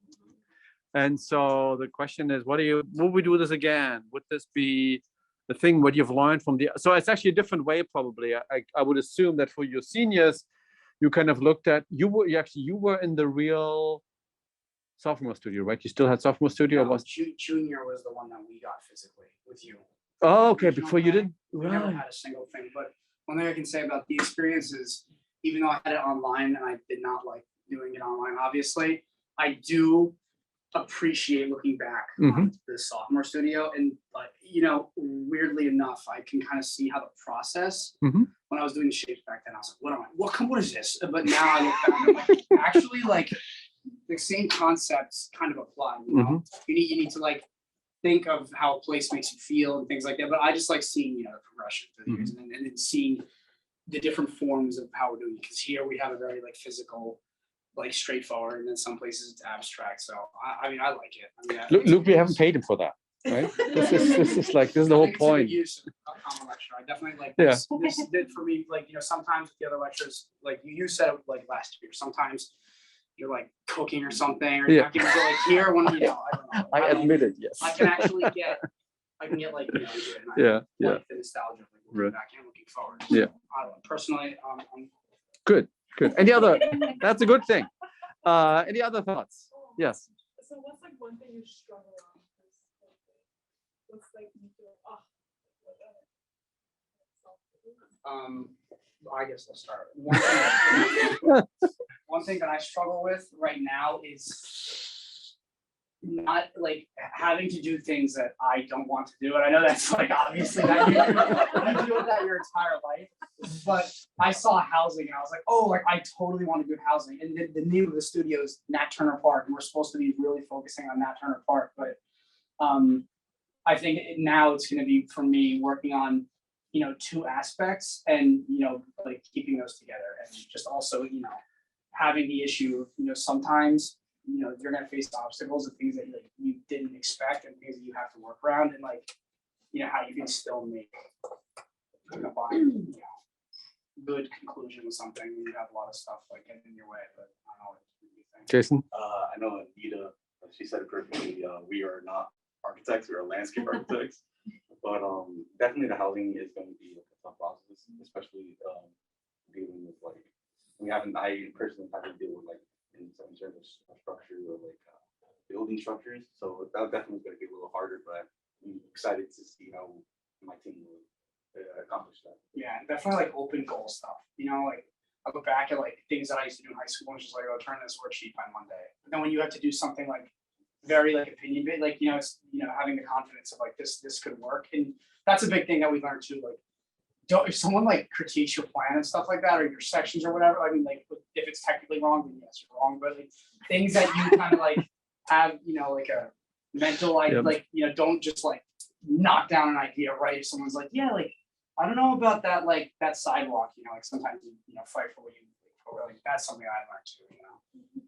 And so the question is, will we do this again? Would this be the thing, what you've learned from so it's actually a different way, probably. I would assume that for your seniors, you kind of looked at, you were in the real sophomore studio, right? You still had sophomore studio? No, junior was the one that we got physically with you. Oh, okay. Before you didn't? We never had a single thing. But one thing I can say about the experience is, even though I had it online and I did not like doing it online, obviously, I do appreciate looking back on the sophomore studio. And weirdly enough, I can kind of see how the process, when I was doing the shapes back then, I was like, what is this? But now I look back, I'm like, actually, like, the same concepts kind of apply. You need to like think of how a place makes you feel and things like that. But I just like seeing the progression through the years, and then seeing the different forms of how we're doing it. Because here we have a very like physical, like straightforward, and then some places it's abstract. So I mean I like it. Luke, we haven't paid him for that, right? this is the whole point. I definitely like this. This did for me, like sometimes the other lectures, like you said like last year, sometimes you're like cooking or something, or like here when I don't know. I admit it, yes. I can actually get like the nostalgia of like looking back and looking forward. So, I don't know. Personally, I'm good. Any other? That's a good thing. Any other thoughts? Yes. So what's like one thing you struggle on? What's like you feel I guess I'll start. One thing that I struggle with right now is not like having to do things that I don't want to do. And I know that's like obviously that you deal with that your entire life. But I saw housing and I was like, oh, like I totally want to do housing. And the name of the studio is Nat Turner Park, and we're supposed to be really focusing on Nat Turner Park. But I think now it's going to be for me working on, you know, two aspects and, you know, like keeping those together and just also, you know, having the issue of, you know, sometimes, you know, you're going to face obstacles and things that like you didn't expect and things that you have to work around and like, you know, how you can still make you know, good conclusion with something when you have a lot of stuff like getting in your way, but I don't know what you think. Jason? I know Anita, she said it perfectly. We are not architects, we are landscape architects. But definitely the housing is going to be a tough process, especially dealing with like I personally haven't deal with like in some service structure or like building structures. So that definitely is going to be a little harder, but I'm excited to see how my team will accomplish that. Yeah, definitely like open goal stuff. You know, like I look back at like things that I used to do in high school and just like, oh, turn this worksheet by Monday. But then when you have to do something like very like opinion based, like, you know, it's, you know, having the confidence of like this could work. And that's a big thing that we learned too. Like, don't, if someone like critiques your plan and stuff like that, or your sections or whatever, I mean, like if it's technically wrong, then yes, you're wrong. But like things that you kind of like have, you know, like a mental, like, like, you know, don't just like knock down an idea, right? If someone's like, yeah, like, I don't know about that, like that sidewalk, you know, like sometimes you know, fight for what you, for, like that's something I learned too, you know,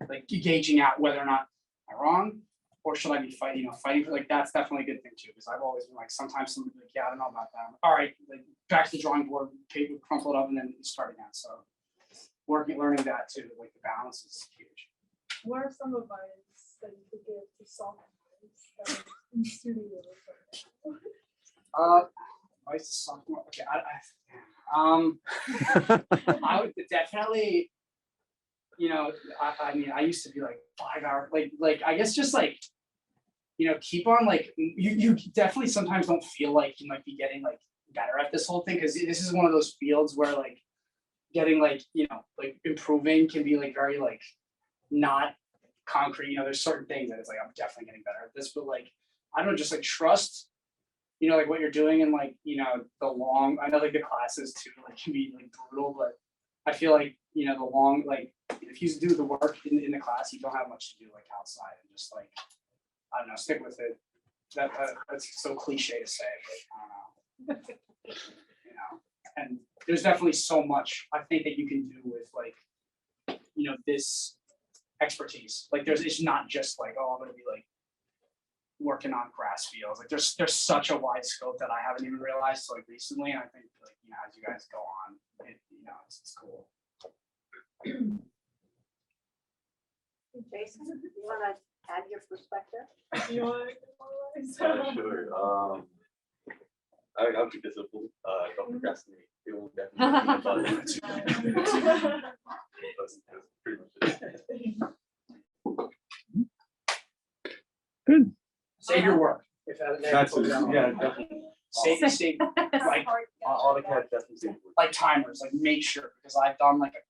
like gauging out whether or not am I wrong, or should I be fighting, you know, fighting for, like, that's definitely a good thing too, because I've always been like, sometimes somebody like, yeah, I don't know about that. All right, like back to the drawing board, paper crumple it up and then start again. So learning that too, like the balance is huge. What are some advice that you could give to sophomores in studio? Advice to sophomore. Okay, I would definitely, you know, I mean, I used to be like 5 hours, like I guess just like, you know, keep on like, you definitely sometimes don't feel like you might be getting like better at this whole thing, because this is one of those fields where like getting like, you know, like improving can be like very like not concrete. You know, there's certain things that it's like I'm definitely getting better at this, but like I don't know, just like trust, you know, like what you're doing, and like, you know, the long, I know like the classes too like can be like brutal, but I feel like, you know, the long, like if you do the work in the class, you don't have much to do like outside, and just like, I don't know, stick with it. That's so cliche to say, but I don't know. You know, and there's definitely so much I think that you can do with like, you know, this expertise. Like it's not just like, oh, I'm gonna be like working on grass fields. Like there's such a wide scope that I haven't even realized till like recently. And I think like, you know, as you guys go on, you know, it's cool. Jason, do you want to add your perspective? Sure. I'll keep it simple. Don't procrastinate. It will definitely be fun. That's pretty much it. Good. Save your work. If That's yeah, definitely. Save like AutoCAD definitely. Like timers, like make sure, because I've done like a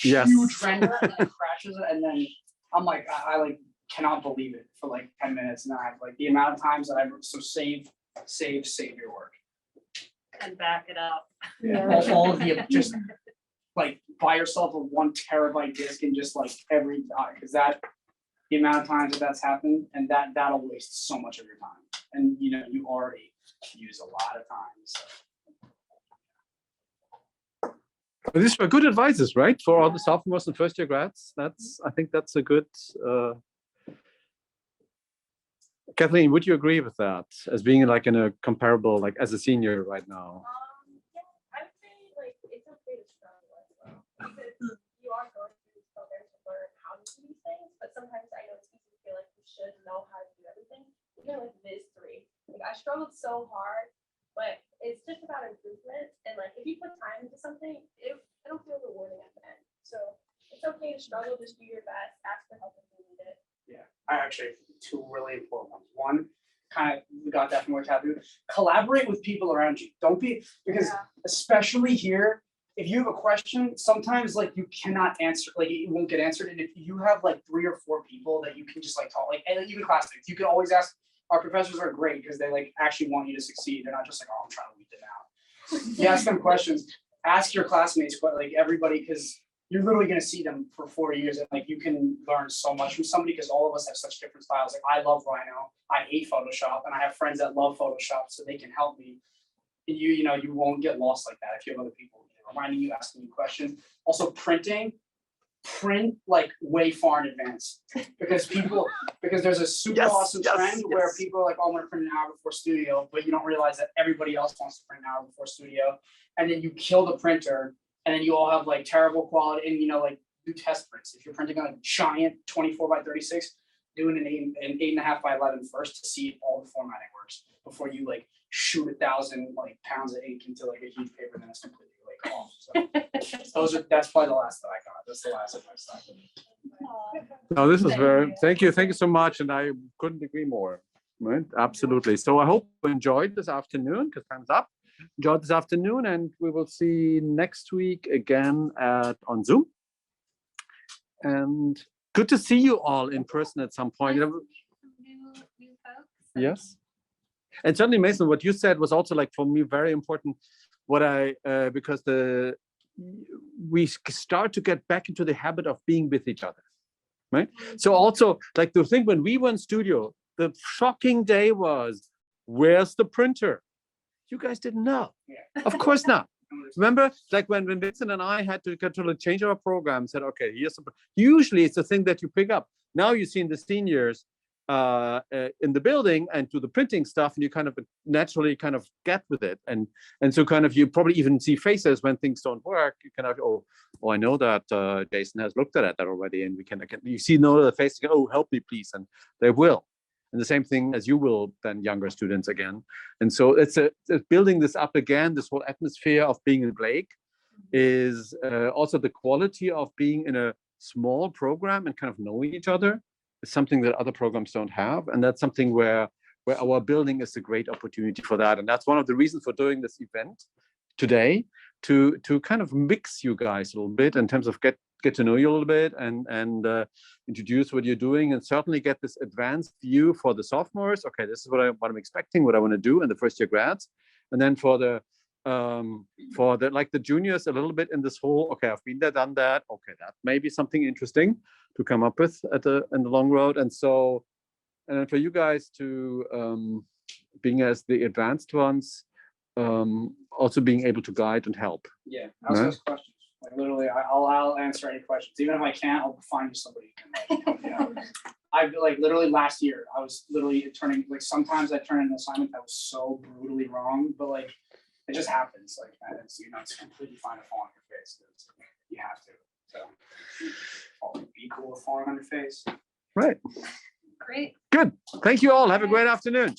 Yes. huge render that crashes it, and then I'm like, I like cannot believe it for like 10 minutes, and I have like the amount of times that I've so save your work. And back it up. Yeah. All of the just like buy yourself a 1 terabyte disk and just like every time, because that the amount of times that's happened, and that'll waste so much of your time, and you know you already use a lot of time. So. But these were good advices, right? For all the sophomores and first year grads. I think that's a good. Kathleen, would you agree with that as being like in a comparable, like as a senior right now? Yeah, I would say like it's okay to struggle as well, because you are going through these programs to learn how to do these things, but sometimes I know it's easy to feel like you should know how to do everything. Even with Viz 3, like I struggled so hard, but it's just about improvement, and like if you put time into something, it'll feel rewarding at the end. So it's okay to struggle, just do your best, ask for help if you need it. Yeah, I actually have 2 really important ones. One, kind of we got that from what Kathy. Collaborate with people around you. Don't be, because especially here, if you have a question, sometimes like you cannot answer, like it won't get answered. And if you have like 3 or 4 people that you can just like talk, like, and even classmates, you can always ask. Our professors are great because they like actually want you to succeed. They're not just like, oh, I'm trying to weed them out. You ask them questions, ask your classmates, but like everybody, because you're literally going to see them for 4 years, and like you can learn so much from somebody because all of us have such different styles. Like I love Rhino, I hate Photoshop, and I have friends that love Photoshop, so they can help me. And you know, you won't get lost like that if you have other people reminding you, asking you questions. Also, print like way far in advance because there's a super awesome trend where people are like, oh, I'm gonna print an hour before studio, but you don't realize that everybody else wants to print an hour before studio, and then you kill the printer, and then you all have like terrible quality, and you know, like do test prints. If you're printing on a giant 24 by 36, doing an 8.5 by 11 first to see if all the formatting works before you like shoot 1,000 like pounds of ink into like a huge paper, and then it's completely like off. So that's probably the last that I got. That's the last advice I got. No, this is very, thank you so much, and I couldn't agree more. Right, absolutely. So I hope you enjoyed this afternoon, because time's up. Enjoyed this afternoon, and we will see next week again on Zoom. And good to see you all in person at some point. New folks. Yes. And certainly, Mason, what you said was also like for me very important. Because we start to get back into the habit of being with each other, right? So also like the thing when we were in studio, the shocking day was, where's the printer? You guys didn't know. Yeah. Of course not. Remember, like when Vincent and I had to totally change our program, said, okay, here's some. Usually it's the thing that you pick up. Now you see in the seniors in the building and do the printing stuff, and you kind of naturally kind of get with it, and so kind of you probably even see faces when things don't work. You kind of I know that Jason has looked at that already, and you see the face, oh, help me please, and they will. And the same thing as you will then younger students again. And so it's building this up again. This whole atmosphere of being in Blake is also the quality of being in a small program and kind of knowing each other is something that other programs don't have. And that's something where our building is a great opportunity for that. And that's one of the reasons for doing this event today, to kind of mix you guys a little bit in terms of get to know you a little bit and introduce what you're doing, and certainly get this advanced view for the sophomores. Okay, this is what I'm expecting, what I want to do in the first year grads. And then for the like the juniors, a little bit in this whole, okay, I've been there, done that. Okay, that may be something interesting to come up with in the long road. And so, and then for you guys to being as the advanced ones, also being able to guide and help. Yeah, ask us questions. Like literally, I'll answer any questions. Even if I can't, I'll find you somebody who can help me out. I've like literally last year, I was literally turning, like sometimes I turn in an assignment that was so brutally wrong, but like it just happens. Like it's, you know, it's completely fine to fall on your face. You have to. So be cool with falling on your face. Right. Great. Good. Thank you all. Have a great afternoon.